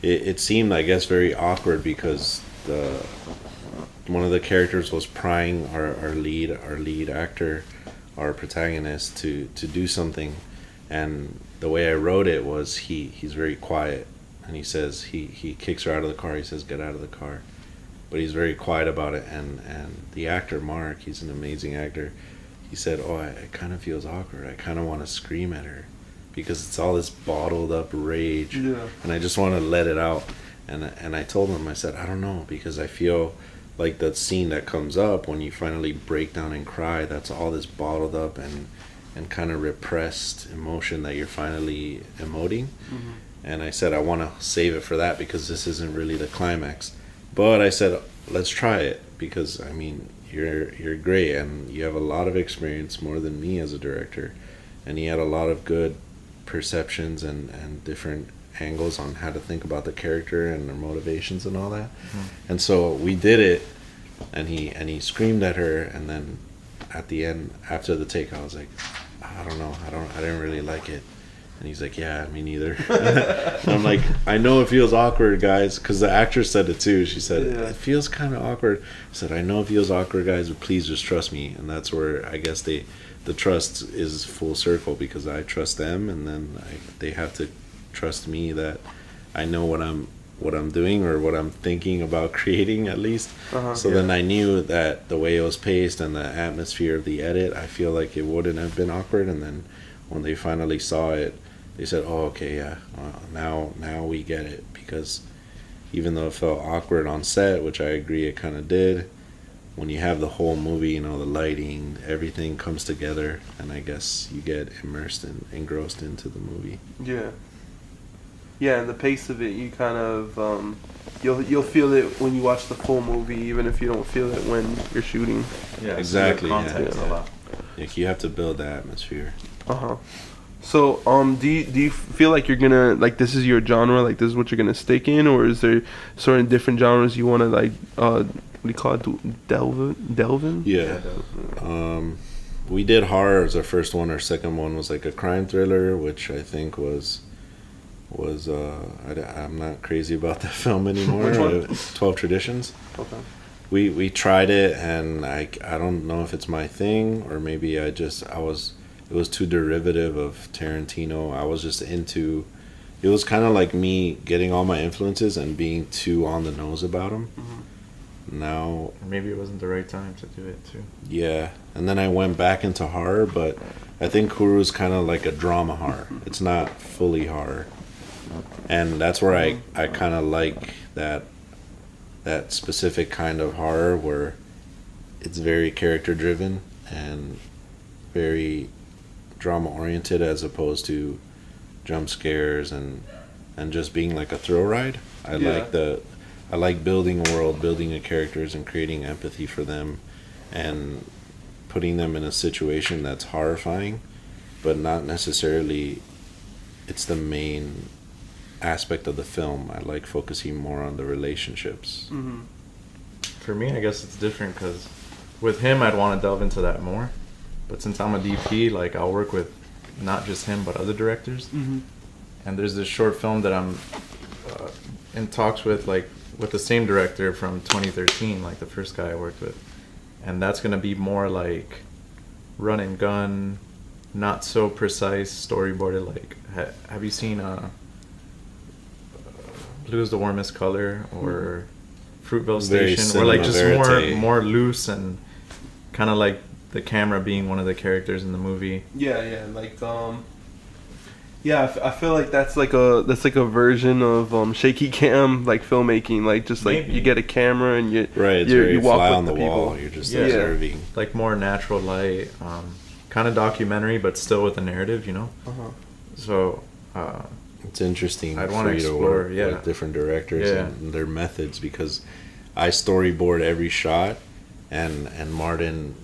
it seemed, I guess, very awkward because one of the characters was prying our lead actor, our protagonist, to do something, and the way I wrote it was he's very quiet, and he says he kicks her out of the car. He says, get out of the car, but he's very quiet about it. And the actor Mark, he's an amazing actor, he said, oh, it kind of feels awkward. I kind of want to scream at her because it's all this bottled up rage, and I just want to let it out. And I told him, I said, I don't know, because I feel like that scene that comes up when you finally break down and cry, that's all this bottled up and and kind of repressed emotion that you're finally emoting. And I said I want to save it for that because this isn't really the climax. But I said let's try it because I mean you're great and you have a lot of experience, more than me as a director, and he had a lot of good perceptions and different angles on how to think about the character and their motivations and all that. And so we did it, and he screamed at her, and then at the end after the take I was like, I don't know, I didn't really like it. And he's like, yeah, me neither. And I'm like, I know it feels awkward, guys, because the actress said it too. She said, it feels kind of awkward. I said, I know it feels awkward, guys, but please just trust me. And that's where I guess the trust is full circle, because I trust them, and then they have to trust me that I know what I'm doing or what I'm thinking about creating, at least. Then I knew that the way it was paced and the atmosphere of the edit, I feel like it wouldn't have been awkward. And then when they finally saw it, they said, oh, okay, yeah, now we get it. Because even though it felt awkward on set, which I agree it kind of did, when you have the whole movie, you know, the lighting, everything comes together, and I guess you get immersed and engrossed into the movie. Yeah, and the pace of it, you kind of you'll feel it when you watch the full movie, even if you don't feel it when you're shooting. Yeah, exactly. Context a lot. Like you have to build the atmosphere. So, do you feel like you're gonna, like, this is your genre, like this is what you're gonna stick in, or is there certain different genres you want to, like, what do you call it, delve in? Yeah. We did horror as our first one. Our second one was like a crime thriller, which I think was I'm not crazy about that film anymore. Which one? 12 Traditions. Okay. We tried it, and I don't know if it's my thing, or maybe it was too derivative of Tarantino. I was just into, it was kind of like me getting all my influences and being too on the nose about them. Now maybe it wasn't the right time to do it too. Yeah, and then I went back into horror, but I think KURU is kind of like a drama horror. It's not fully horror, and that's where I kind of like that specific kind of horror where it's very character driven and very drama oriented, as opposed to jump scares and just being like a thrill ride. I like building a world, building the characters, and creating empathy for them, and putting them in a situation that's horrifying, but not necessarily it's the main aspect of the film. I like focusing more on the relationships. For me, I guess it's different, because with him I'd want to delve into that more, but since I'm a DP, like, I'll work with not just him but other directors. And there's this short film that I'm in talks with, like, with the same director from 2013, like the first guy I worked with, and that's gonna be more like run and gun, not so precise, storyboarded. Like, have you seen Blue is the Warmest Color or Fruitvale Station? Or like just more loose, and kind of like the camera being one of the characters in the movie. I feel like that's like a version of shaky cam, like filmmaking, like just like Maybe. you get a camera and you you walk fly with on the people. wall. You're just observing. Like more natural light, kind of documentary, but still with a narrative, you know. So it's interesting I'd for wanna you to explore, work with different directors and their methods, because I storyboard every shot, and Martin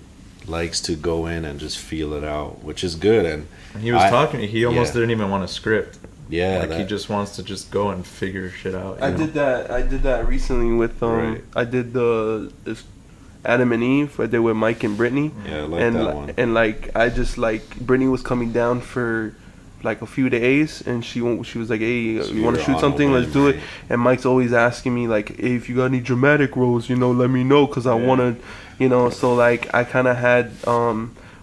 likes to go in and just feel it out, which is good. And he was talking, he almost didn't even want a script. Yeah, like he just wants to just go and figure shit out. I did that recently with I did this Adam and Eve. I did with Mike and Brittany. Yeah, I like that one. And like I just like Brittany was coming down for like a few days, and she was like, hey, So you want to shoot something? Let's do it. And Mike's always asking me like, hey, if you got any dramatic roles, you know, let me know, because I want to, you know. So like I kind of had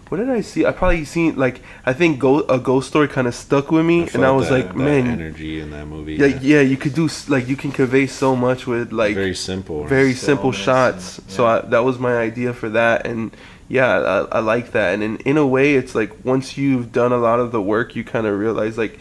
what did I see? I probably seen, like, I think a Ghost Story kind of stuck with me, and I was like, man, energy in that movie. Yeah, you could do, like, you can convey so much with like very simple shots. So that was my idea for that, and yeah, I like that. And in a way, it's like once you've done a lot of the work, you kind of realize like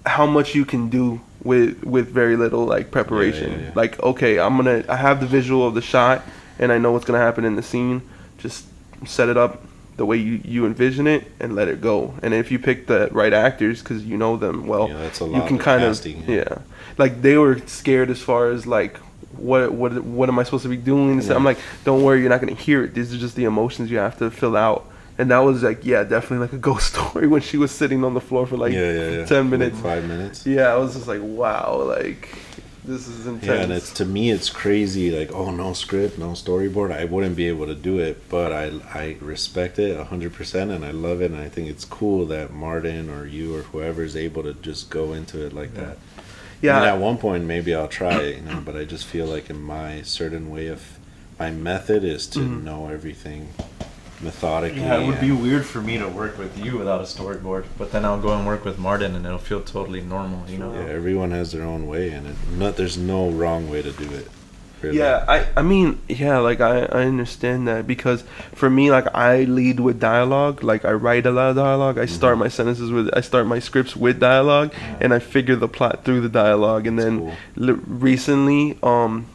how much you can do with very little like preparation. Yeah. Like, okay, I have the visual of the shot, and I know what's gonna happen in the scene. Just set it up, the way you envision it and let it go. And if you pick the right actors because you know them well, that's a lot you can of kind casting, of like they were scared as far as like what am I supposed to be doing? So I'm like, don't worry, you're not gonna hear it. These are just the emotions you have to fill out. And that was like, definitely like a ghost story when she was sitting on the floor for like 10 minutes, like 5 minutes. I was just like, wow, like this is intense. Yeah, and to me it's crazy. Like, oh, no script, no storyboard. I wouldn't be able to do it, but I respect it 100%, and I love it, and I think it's cool that Martin or you or whoever is able to just go into it like that. Yeah. I mean, at one point maybe I'll try it, but I just feel like in my certain way of my method is to know everything methodically. Yeah, it would be weird for me to work with you without a storyboard, but then I'll go and work with Martin and it'll feel totally normal, you know? Yeah, everyone has their own way, and there's no wrong way to do it. Really. Yeah, I mean, like I understand that, because for me, like I lead with dialogue. Like I write a lot of dialogue. I start my I start my scripts with dialogue, and I figure the plot through the dialogue. And then recently, when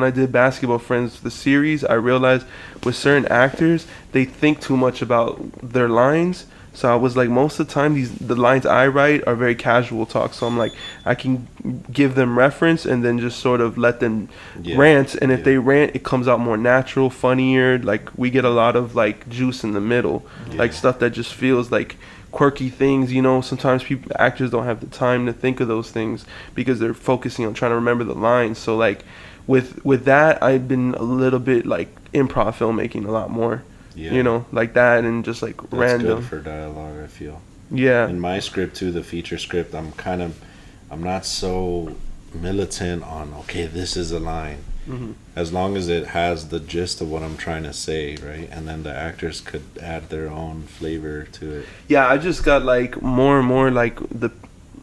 I did Basketball Friends, the series, I realized with certain actors, they think too much about their lines. So I was like, most of the time, the lines I write are very casual talk. So I'm like, I can give them reference and then just sort of let them rant. And if they rant, it comes out more natural, funnier. Like we get a lot of like juice in the middle, like stuff that just feels like quirky things. Sometimes actors don't have the time to think of those things because they're focusing on trying to remember the lines. So like with that, I've been a little bit like improv filmmaking a lot more. Yeah. Like that, and just like that's random. Good for dialogue, I feel. Yeah. In my script too, the feature script, I'm not so militant on, okay, this is a line. As long as it has the gist of what I'm trying to say, right? And then the actors could add their own flavor to it. Yeah, I just got like more and more like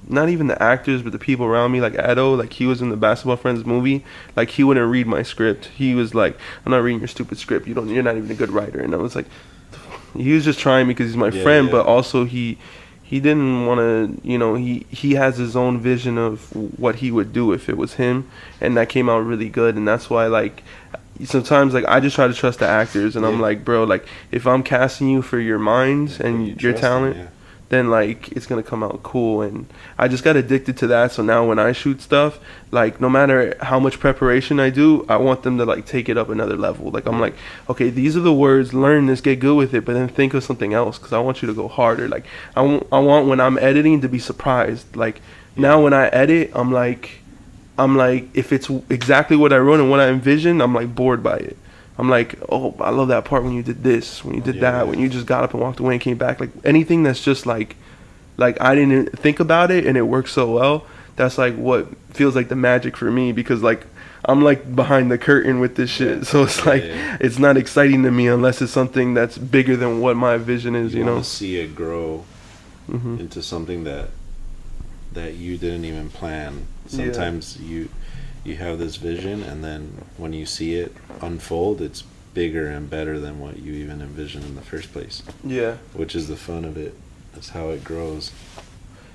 not even the actors, but the people around me, like Edo, like he was in the Basketball Friends movie, like he wouldn't read my script. He was like, I'm not reading your stupid script. You're not even a good writer. And I was like, he was just trying me because he's my friend, but also he didn't want to, he has his own vision of what he would do if it was him, and that came out really good. And that's why like sometimes like I just try to trust the actors, and I'm like, bro, like if I'm casting you for your minds and your talent, then like it's gonna come out cool. And I just got addicted to that. So now when I shoot stuff, like no matter how much preparation I do, I want them to like take it up another level. Like I'm like, okay, these are the words, learn this, get good with it, but then think of something else, because I want you to go harder. Like I want when I'm editing to be surprised. Like now when I edit, I'm like if it's exactly what I wrote and what I envisioned, I'm like bored by it. I'm like, oh, I love that part when you did this, when you did that, when you just got up and walked away and came back. Like anything that's just like I didn't think about it and it works so well. That's like what feels like the magic for me, because like I'm like behind the curtain with this shit. So it's like it's not exciting to me unless it's something that's bigger than what my vision is. You know, want to see it grow into something that you didn't even plan. Sometimes you have this vision, and then when you see it unfold, it's bigger and better than what you even envisioned in the first place. Yeah. Which is the fun of it. That's how it grows.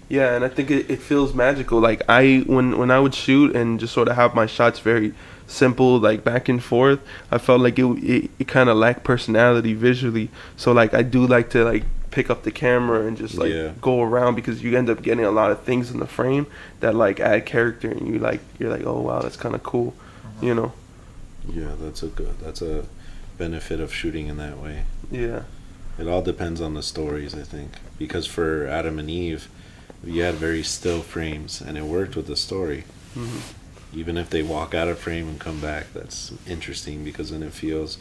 Yeah, and I think it feels magical. Like when I would shoot and just sort of have my shots very simple, like back and forth, I felt like it kind of lacked personality visually. So like I do like to like pick up the camera and just like go around, because you end up getting a lot of things in the frame that like add character, and you're like, oh wow, that's kind of cool, you know. Yeah, that's a benefit of shooting in that way. Yeah. It all depends on the stories, I think, because for Adam and Eve, you had very still frames, and it worked with the story. Even if they walk out of frame and come back, that's interesting, because then it feels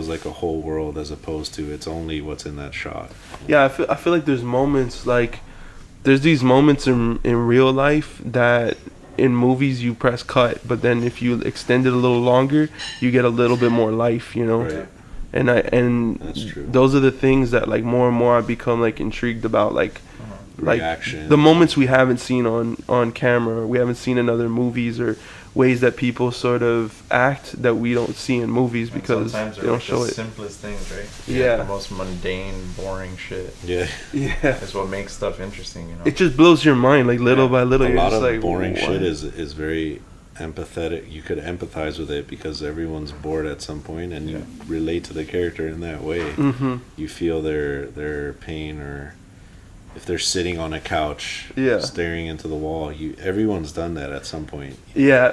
like a whole world, as opposed to it's only what's in that shot. Yeah, I feel like there's these moments in real life that in movies you press cut, but then if you extend it a little longer, you get a little bit more life, you know. Right. And that's true. Those are the things that like more and more I become like intrigued about, like reaction, the moments we haven't seen on camera, or we haven't seen in other movies, or ways that people sort of act that we don't see in movies because they don't show it. Simplest things, right? Yeah. The most mundane, boring shit. Yeah. Is what makes stuff interesting, you know. It just blows your mind, like little by little. A you're lot just of like, boring shit is very empathetic. You could empathize with it because everyone's bored at some point, and you relate to the character in that way. Mm-hmm. You feel their pain, or if they're sitting on a couch, staring into the wall. Everyone's done that at some point. Yeah,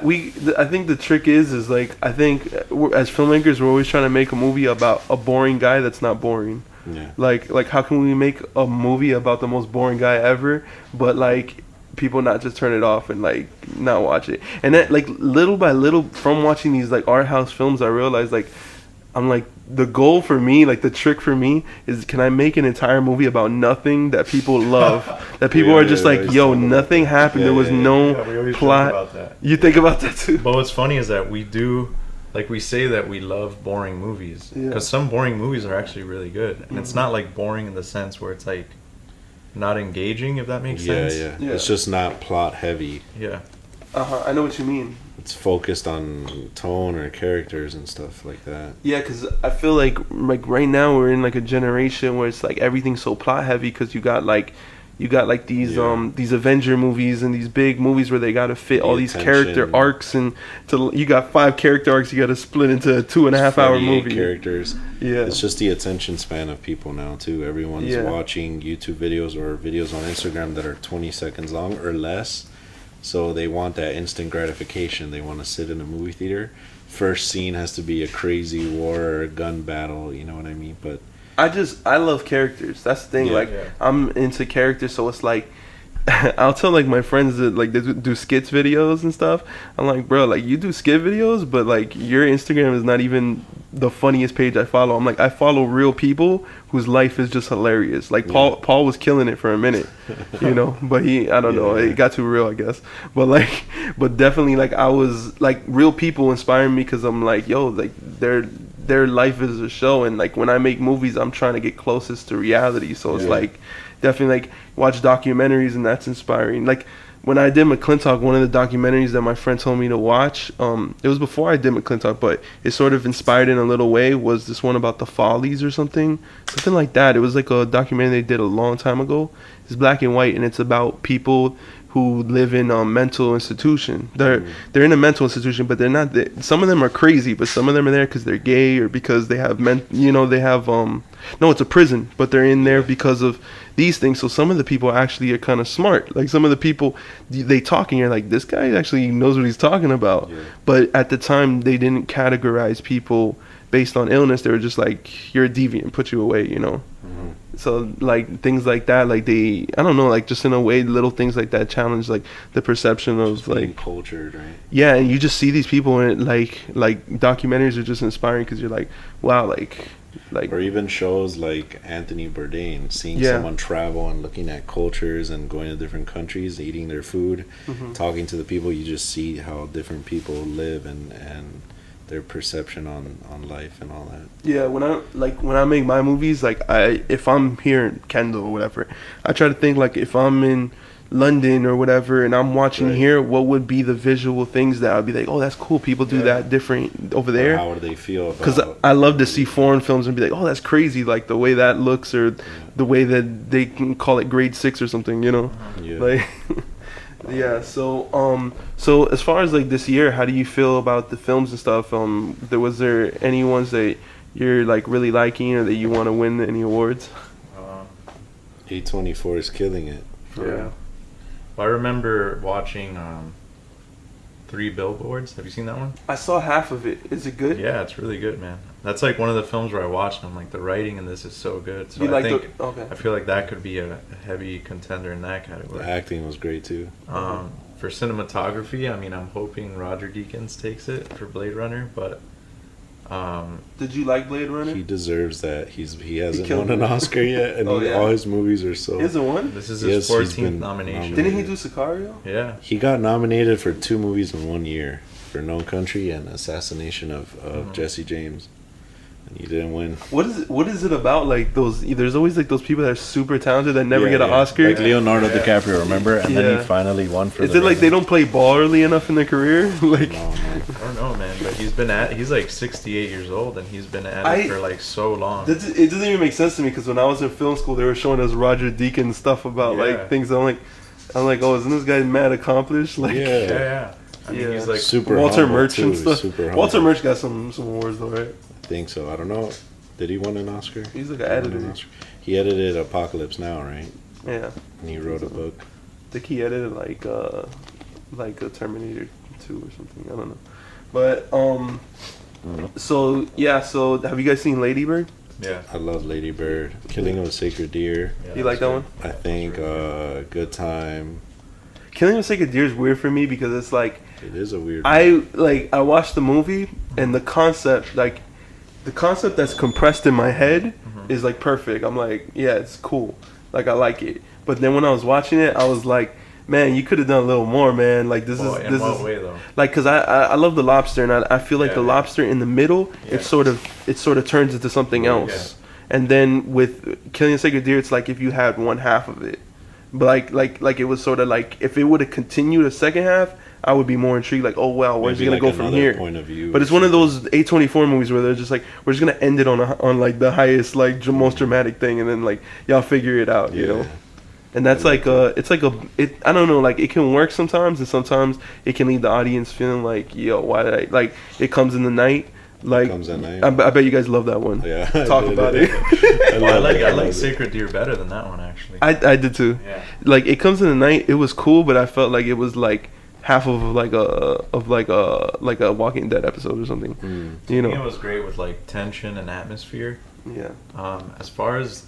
I think the trick is like, I think as filmmakers we're always trying to make a movie about a boring guy that's not boring. Yeah. Like how can we make a movie about the most boring guy ever, but like people not just turn it off and like not watch it? And then like little by little from watching these like art house films, I realized like I'm like, the goal for me, like the trick for me is, can I make an entire movie about nothing that people love? That people are just like, yo, nothing happened. There was no plot. Think about that. You think about that too? But what's funny is that we do, like we say that we love boring movies. Because some boring movies are actually really good. And it's not like boring in the sense where it's like not engaging, if that makes sense. Yeah. It's just not plot heavy. Yeah. I know what you mean. It's focused on tone or characters and stuff like that. Yeah, because I feel like right now we're in like a generation where it's like everything's so plot heavy, because you got like these Avenger movies and these big movies where they got to fit all these character arcs, and you got 5 character arcs you got to split into a 2.5 hour movie. Characters. Yeah. It's just the attention span of people now too. Everyone's watching YouTube videos or videos on Instagram that are 20 seconds long or less. So they want that instant gratification. They want to sit in a movie theater. First scene has to be a crazy war or a gun battle. You know what I mean? But I love characters. That's the thing. I'm into characters, so it's like I'll tell like my friends that like they do skits videos and stuff. I'm like, bro, like you do skit videos, but like your Instagram is not even the funniest page I follow. I'm like, I follow real people whose life is just hilarious. Like Paul was killing it for a minute, you know, but I don't know, it got too real, I guess. But definitely like I was like, real people inspiring me, because I'm like, yo, like their life is a show, and like when I make movies, I'm trying to get closest to reality. So it's like definitely like watch documentaries, and that's inspiring. Like when I did McClintock, one of the documentaries that my friend told me to watch, it was before I did McClintock, but it sort of inspired in a little way, was this one about the Follies or something like that. It was like a documentary they did a long time ago. It's black and white, and it's about people who live in a mental institution. They're in a mental institution, but they're not. Some of them are crazy, but some of them are there because they're gay or because they have no, it's a prison, but they're in there because of these things. So some of the people actually are kind of smart. Like some of the people, they talk and you're like, this guy actually knows what he's talking about. Yeah. But at the time, they didn't categorize people based on illness. They were just like, you're a deviant, put you away, you know. Mm-hmm. So like things like that, like I don't know, like just in a way, little things like that challenge like the perception of just like cultured, right? Yeah, and you just see these people, and like documentaries are just inspiring, because you're like, wow, like or even shows like Anthony Bourdain, seeing someone travel and looking at cultures and going to different countries, eating their food, talking to the people. You just see how different people live and their perception on life and all that. Yeah, when I make my movies, like if I'm here in Kendall or whatever, I try to think like if I'm in London or whatever and I'm watching here, what would be the visual things that I'd be like, oh, that's cool, people do that different over there. Or how would they feel? Because I love to see foreign films and be like, oh, that's crazy, like the way that looks, or the way that they can call it grade 6 or something, you know? Yeah. Like yeah, so as far as like this year, how do you feel about the films and stuff? Was there any ones that you're like really liking, or that you want to win any awards? A24 is killing it. Yeah. Well, I remember watching 3 Billboards. Have you seen that one? I saw half of it. Is it good? Yeah, it's really good, man. That's like one of the films where I watched and I'm like, the writing in this is so good. So I feel like that could be a heavy contender in that category. The acting was great too. For cinematography, I mean, I'm hoping Roger Deakins takes it for Blade Runner, but did you like Blade Runner? He deserves that. He hasn't won an Oscar yet, and all his movies are so. He hasn't won? This is his 14th nomination. Didn't he do Sicario? Yeah. He got nominated for 2 movies in 1 year, for No Country and Assassination of Jesse James. And he didn't win. What is it about like those? There's always like those people that are super talented that never get an Oscar. Like Leonardo DiCaprio, remember? And then he finally won for. Is it like they don't play ball early enough in their career? Like no, man. I don't know, man. But he's like 68 years old, and he's been at it for like so long. It doesn't even make sense to me, because when I was in film school, they were showing us Roger Deakins stuff about like things. I'm like, oh, isn't this guy mad accomplished? Like, yeah. I mean, he's like super Walter humble, Murch and too. stuff. Super humble. Walter Murch got some awards though, right? I think so. I don't know. Did he win an Oscar? He's like an editor. He edited Apocalypse Now, right? Yeah. And he wrote a book. I think he edited like a Terminator 2 or something. I don't know. But so yeah. So have you guys seen Lady Bird? Yeah. I love Lady Bird. Killing of a Sacred Deer. Yeah, You like that one? I think Good Time. Killing of a Sacred Deer is weird for me because it's like It is a weird. I watched the movie and the concept that's compressed in my head is like perfect. I'm like, yeah, it's cool. Like I like it. But then when I was watching it, I was like, man, you could have done a little more, man. Like this In what is way though? like because I love the lobster and I feel like the lobster in the middle Yeah. it sort of turns into something else. And then with Killing a Sacred Deer, it's like if you had one half of it, but like it was sort of like if it would have continued a second half, I would be more intrigued. Like, oh wow, where's he gonna go from here? Point of view But it's one of those A24 movies where they're just like, we're just gonna end it on like the highest like most dramatic thing, and then like y'all figure it out, you know. And that's like it's like I don't know, like it can work sometimes, and sometimes it can leave the audience feeling like, yo, why did I like it comes in the night. Like, Comes at night. I bet you guys love that one. Yeah, Talk about it. I like Sacred Deer better than that one actually. I did too. Yeah. Like it comes in the night. It was cool, but I felt like it was like half of like a Walking Dead episode or something. You I think know. it was great with like tension and atmosphere. Yeah. As far as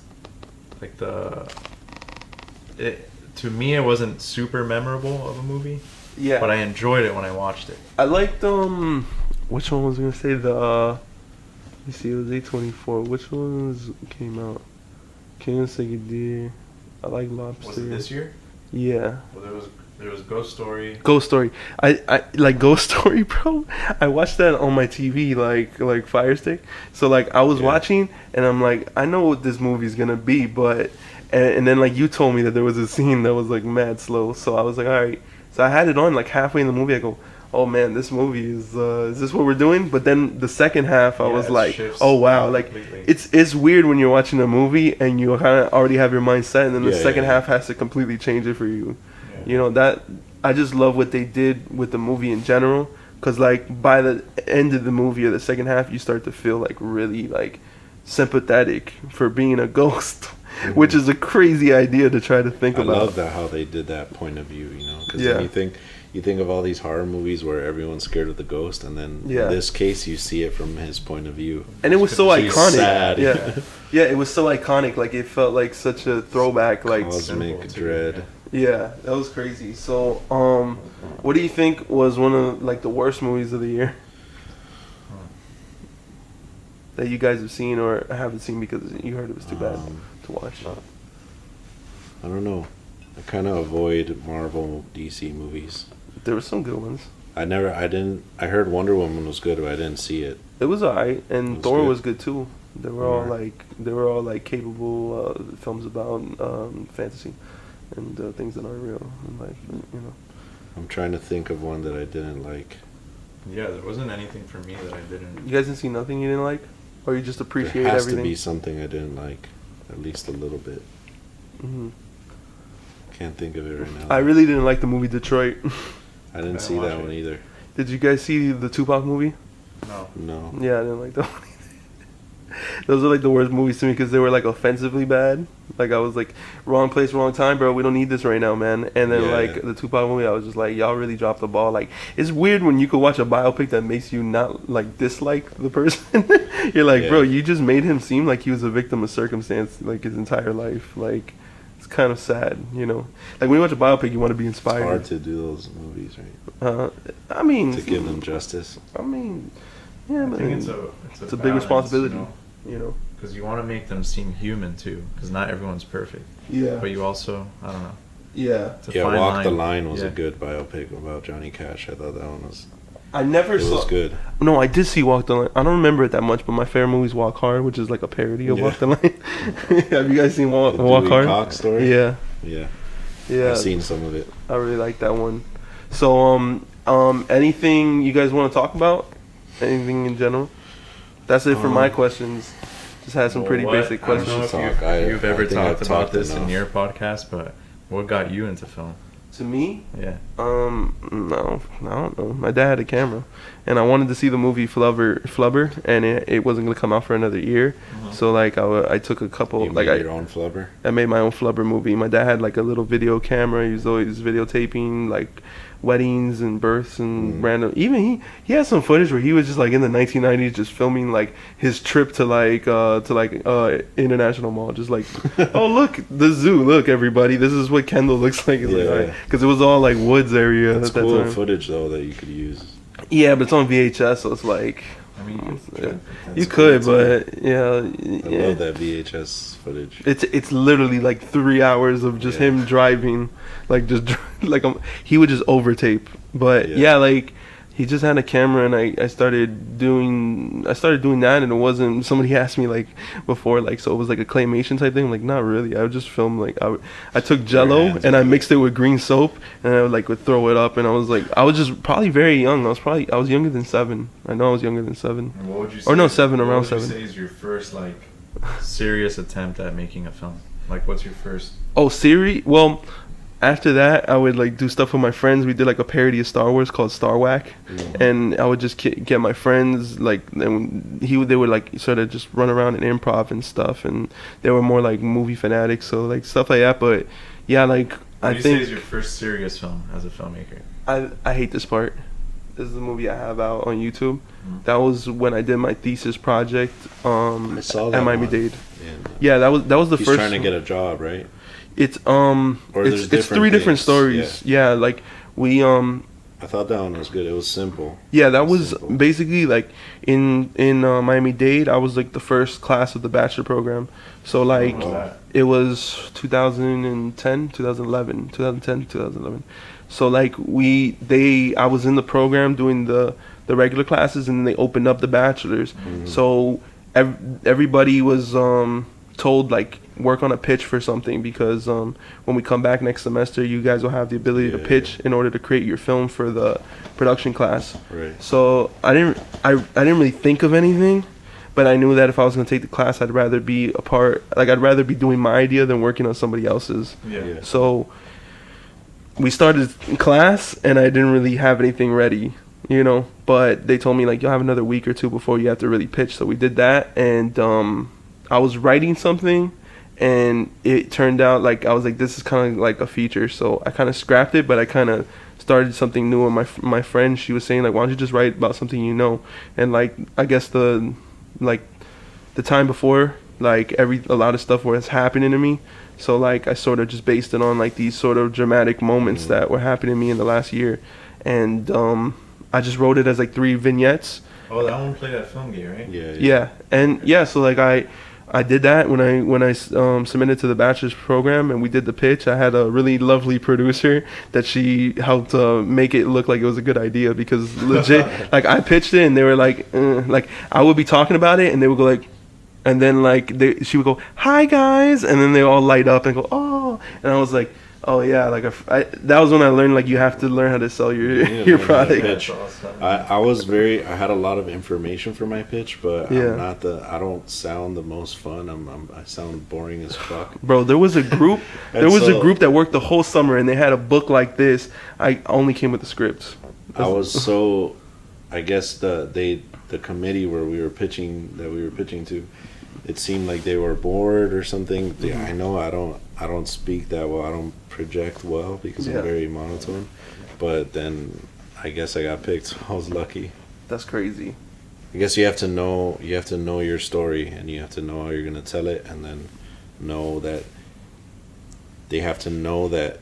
like to me, it wasn't super memorable of a movie. Yeah. But I enjoyed it when I watched it. I liked which one was I gonna say let me see, it was A24. Which ones came out? Can't say you did. I like Lobster. Was it this year? Yeah. Well, there was Ghost Story. Ghost Story. I like Ghost Story, bro. I watched that on my TV, like Fire Stick. So like I was watching, and I'm like, I know what this movie's gonna be, but and then like you told me that there was a scene that was like mad slow. So I was like, all right. So I had it on like halfway in the movie. I go, oh man, this movie is this what we're doing? But then the second half, I was like, oh wow, like completely. it's weird when you're watching a movie and you kind of already have your mind set, and then the second half has to completely change it for you. Yeah. You know, that I just love what they did with the movie in general, because like by the end of the movie or the second half, you start to feel like really like sympathetic for being a ghost. Which is a crazy idea to try to think about. I love that how they did that point of view, you know, because then you think of all these horror movies where everyone's scared of the ghost, and then in this case you see it from his point of view. And it was so iconic. Sad. Yeah, it was so iconic. Like it felt like such a throwback, like cosmic dread. Yeah, that was crazy. So, what do you think was one of like the worst movies of the year that you guys have seen or haven't seen because you heard it was too bad to watch? I don't know. I kind of avoid Marvel, DC movies. There were some good ones. I heard Wonder Woman was good, but I didn't see it. It was alright, and Thor good. was good too. They were all like capable films about fantasy and things that aren't real in life. You know. I'm trying to think of one that I didn't like. Yeah, there wasn't anything for me that I didn't. You guys didn't see nothing you didn't like, or you just appreciate there has everything? to be something I didn't like, at least a little bit. Mm-hmm. Can't think of it right now. I really didn't like the movie Detroit. I didn't see that one either. Did you guys see the Tupac movie? No. Yeah, I didn't like that one either. Those are like the worst movies to me because they were like offensively bad. Like I was like, wrong place, wrong time, bro. We don't need this right now, man. And then like the Tupac movie, I was just like, y'all really dropped the ball. Like it's weird when you could watch a biopic that makes you not like dislike the person. You're like, bro, you just made him seem like he was a victim of circumstance like his entire life. Like it's kind of sad, you know. Like when you watch a biopic, you want to be inspired. It's hard to do those movies, right? I mean, to give them justice. I mean, yeah, but I think it's a big responsibility. You know, because you want to make them seem human too, because not everyone's perfect. Yeah. But you also, I don't know. Yeah. Walk the Line was a good biopic about Johnny Cash. I thought that one was. I never saw. It was good. No, I did see Walk the Line. I don't remember it that much, but my favorite movie is Walk Hard, which is like a parody of Walk the Line. Have you guys seen Walk Hard? Cox story? Yeah. Yeah. Yeah. I've seen some of it. I really like that one. So, anything you guys want to talk about? Anything in general? That's it for my questions. Just had some pretty basic questions. I don't know if you've ever talked about this in your podcast, but what got you into film? To me, Yeah. no, I don't know. My dad had a camera, and I wanted to see the movie Flubber, and it wasn't gonna come out for another year. So like I took a couple. You like made your own Flubber? I made my own Flubber movie. My dad had like a little video camera. He was always videotaping like weddings and births and random. Even he had some footage where he was just like in the 1990s, just filming like his trip to International Mall, just like, oh look, the zoo. Look everybody, this is what Kendall looks like. Because it was all like woods area. That's at that cool time. footage though that you could use. Yeah, but it's on VHS, so it's like. I mean, You could, but yeah. I love that VHS footage. It's literally like 3 hours of just him driving, like just like he would just overtape. But yeah, like he just had a camera, and I started doing that, and it wasn't. Somebody asked me like before, like, so it was like a claymation type thing. I'm like, not really. I would just film like I took Jello and I mixed it with green soap, and I would throw it up, and I was just probably very young. I was younger than 7. I know I was younger than 7. And what would you say? Or no, 7, around 7. What would you say is your first like serious attempt at making a film? Like, what's your first? Oh, Siri. Well, after that, I would like do stuff with my friends. We did like a parody of Star Wars called Star Whack, and I would just get my friends like, and they would like sort of just run around and improv and stuff, and they were more like movie fanatics, so like stuff like that. But yeah, like What I do you think say is your first serious film as a filmmaker? I hate this part. This is the movie I have out on YouTube. That was when I did my thesis project I saw that at one. Miami-Dade. Yeah, that was the He's first. trying to get a job, right? It's Or it's there's 3 different things. stories. Yeah, like we I thought that one was good. It was simple. Yeah, that was Simple. basically like in Miami-Dade. I was like the first class of the bachelor program. So like it was 2010, 2011. So like I was in the program doing the regular classes, and then they opened up the bachelors. So everybody was told like work on a pitch for something, because when we come back next semester, you guys will have the ability to pitch in order to create your film for the production class. Right. So I didn't really think of anything, but I knew that if I was going to take the class, I'd rather be I'd rather be doing my idea than working on somebody else's. Yeah. So we started class, and I didn't really have anything ready, but they told me like, you'll have another week or 2 before you have to really pitch. So we did that, and I was writing something, and it turned out like I was like, this is kind of like a feature. So I kind of scrapped it, but I kind of started something new. And my friend, she was saying like, why don't you just write about something and like I guess the time before, like a lot of stuff was happening to me. So like I sort of just based it on like these sort of dramatic moments that were happening to me in the last year, and I just wrote it as like 3 vignettes. Oh, that one played at Film Gate, right? Yeah, and so like I did that when I submitted to the bachelor's program, and we did the pitch. I had a really lovely producer that she helped make it look like it was a good idea, because legit, like I pitched it and they were like I would be talking about it and they would go like, and then like she would go, hi guys, and then they all light up and go, oh, and I was like, oh yeah, like that was when I learned like you have to learn how to sell your product. Pitch. I had a lot of information for my pitch, but I don't sound the most fun. I sound boring as fuck. Bro, there was a group a group that worked the whole summer, and they had a book like this. I only came with the scripts. I guess the committee where we were pitching to, it seemed like they were bored or something. I know I don't speak that well. I don't project well because I'm very monotone. But then I guess I got picked. So I was lucky. That's crazy. I guess you have to know your story, and you have to know how you're gonna tell it, and then know that they have to know that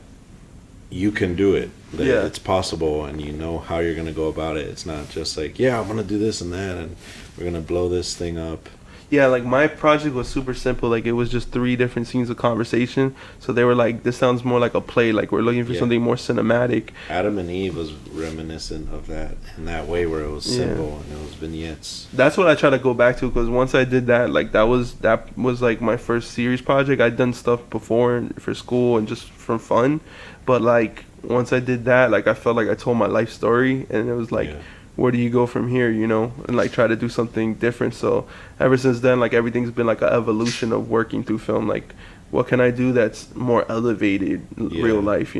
you can do it. That it's possible, and you know how you're gonna go about it. It's not just like, I'm gonna do this and that, and we're gonna blow this thing up. Yeah, like my project was super simple. Like it was just 3 different scenes of conversation. So they were like, this sounds more like a play. Like we're looking for something more cinematic. Adam and Eve was reminiscent of that in that way, where it was simple and it was vignettes. That's what I try to go back to, because once I did that, like that was like my first series project. I'd done stuff before for school and just for fun, but like once I did that, like I felt like I told my life story, and it was like, where do you go from here, and like try to do something different. So ever since then, like everything's been like an evolution of working through film. Like what can I do that's more elevated real life,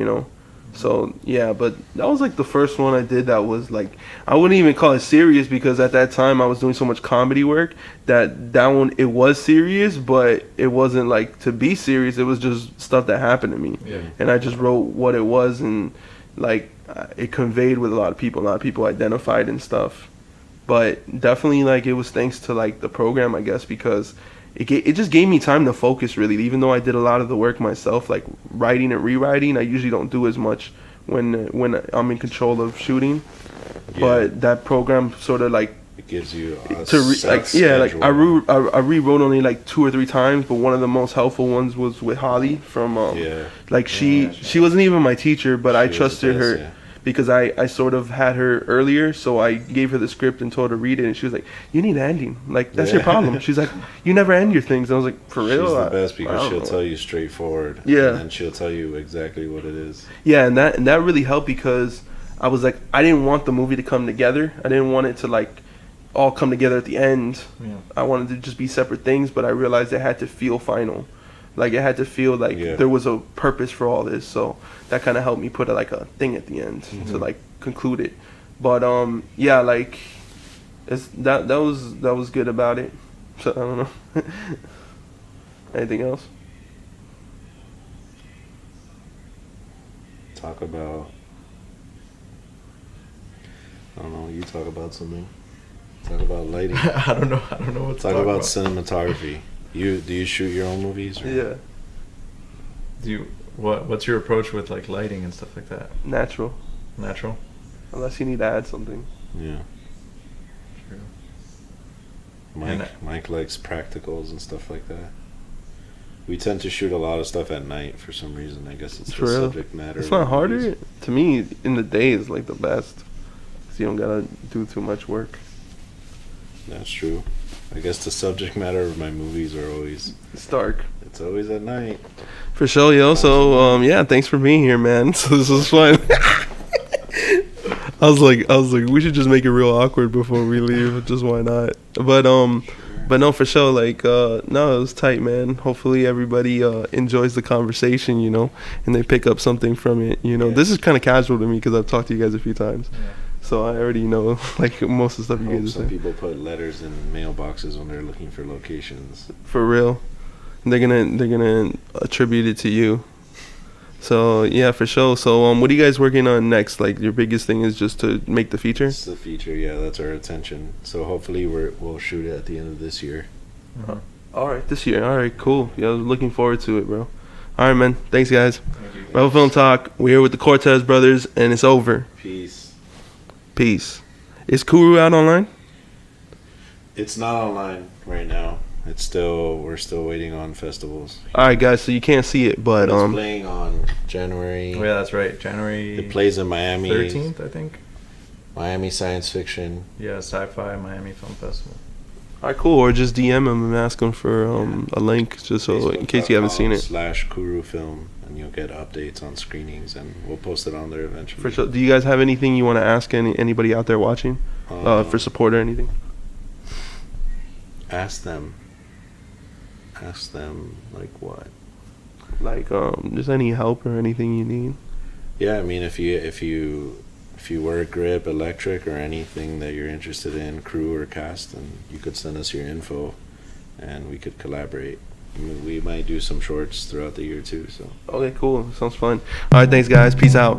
So yeah, but that was like the first one I did that was like, I wouldn't even call it serious, because at that time I was doing so much comedy work that one, it was serious, but it wasn't like to be serious. It was just stuff that happened to me, and I just wrote what it was, and like it conveyed with a lot of people. A lot of people identified and stuff. But definitely, like, it was thanks to like the program, I guess, because it just gave me time to focus, really. Even though I did a lot of the work myself, like writing and rewriting, I usually don't do as much when I'm in control of shooting. Yeah. But that program sort of like, it gives you I rewrote only like 2 or 3 times, but one of the most helpful ones was with Holly from like she wasn't even my teacher, but I trusted her. Yeah. Because I sort of had her earlier, so I gave her the script and told her to read it, and she was like, "You need ending. Like, that's your problem." She's like, "You never end your things." And I was like, "For real?" She's the best, because she'll tell you straightforward. Yeah. And she'll tell you exactly what it is. Yeah, and that really helped, because I was like, I didn't want the movie to come together. I didn't want it to like all come together at the end. Yeah. I wanted to just be separate things, but I realized it had to feel final. Like, it had to feel like there was a purpose for all this, so that kind of helped me put a thing at the end to like conclude it. But yeah, like that was good about it. So I don't know. Anything else? Talk about. I don't know. You talk about something. Talk about lighting. I don't know what to talk about. Cinematography. Do you shoot your own movies? Or? Yeah. What's your approach with like lighting and stuff like that? Natural. Unless you need to add something. Yeah. True. Mike likes practicals and stuff like that. We tend to shoot a lot of stuff at night for some reason. I guess it's the subject matter. It's not harder. To me, in the day is like the best, because you don't gotta do too much work. That's true. I guess the subject matter of my movies are always... It's dark. It's always at night. For sure, yo. So, yeah, thanks for being here, man. So this was fun. I was like, we should just make it real awkward before we leave. Just why not? But no, for sure. Like, no, it was tight, man. Hopefully everybody enjoys the conversation, you know, and they pick up something from it. You know, This is kind of casual to me because I've talked to you guys a few times. Yeah. So I already know, like, most of the stuff you guys say. Some people put letters in mailboxes when they're looking for locations. For real. They're gonna attribute it to you. So yeah, for sure. So what are you guys working on next? Like, your biggest thing is just to make the feature? It's the feature, yeah. That's our intention. So hopefully we'll shoot it at the end of this year. Mm-hmm. All right, this year. All right, cool. Yeah, I was looking forward to it, bro. All right, man. Thanks, guys. Thank you, guys. Rebel Film Talk. We're here with the Cuartas brothers, and it's over. Peace. Is KURU out online? It's not online right now. We're still waiting on festivals. All right, guys. So you can't see it, but it's playing on January. Oh, yeah, that's right. January. It plays in Miami. 13th, I think. Miami Science Fiction. Yeah, Sci-Fi Miami Film Festival. All right, cool. Or just DM him and ask him for a link, just so in case you haven't seen it. /KURU Film, and you'll get updates on screenings, and we'll post it on there eventually. For sure. Do you guys have anything you want to ask anybody out there watching for support or anything? Ask them, like what? Like just any help or anything you need. Yeah, I mean, if you work grip, electric, or anything that you're interested in, crew or cast, then you could send us your info, and we could collaborate. I mean, we might do some shorts throughout the year too. So. Okay, cool. Sounds fun. All right, thanks, guys. Peace out.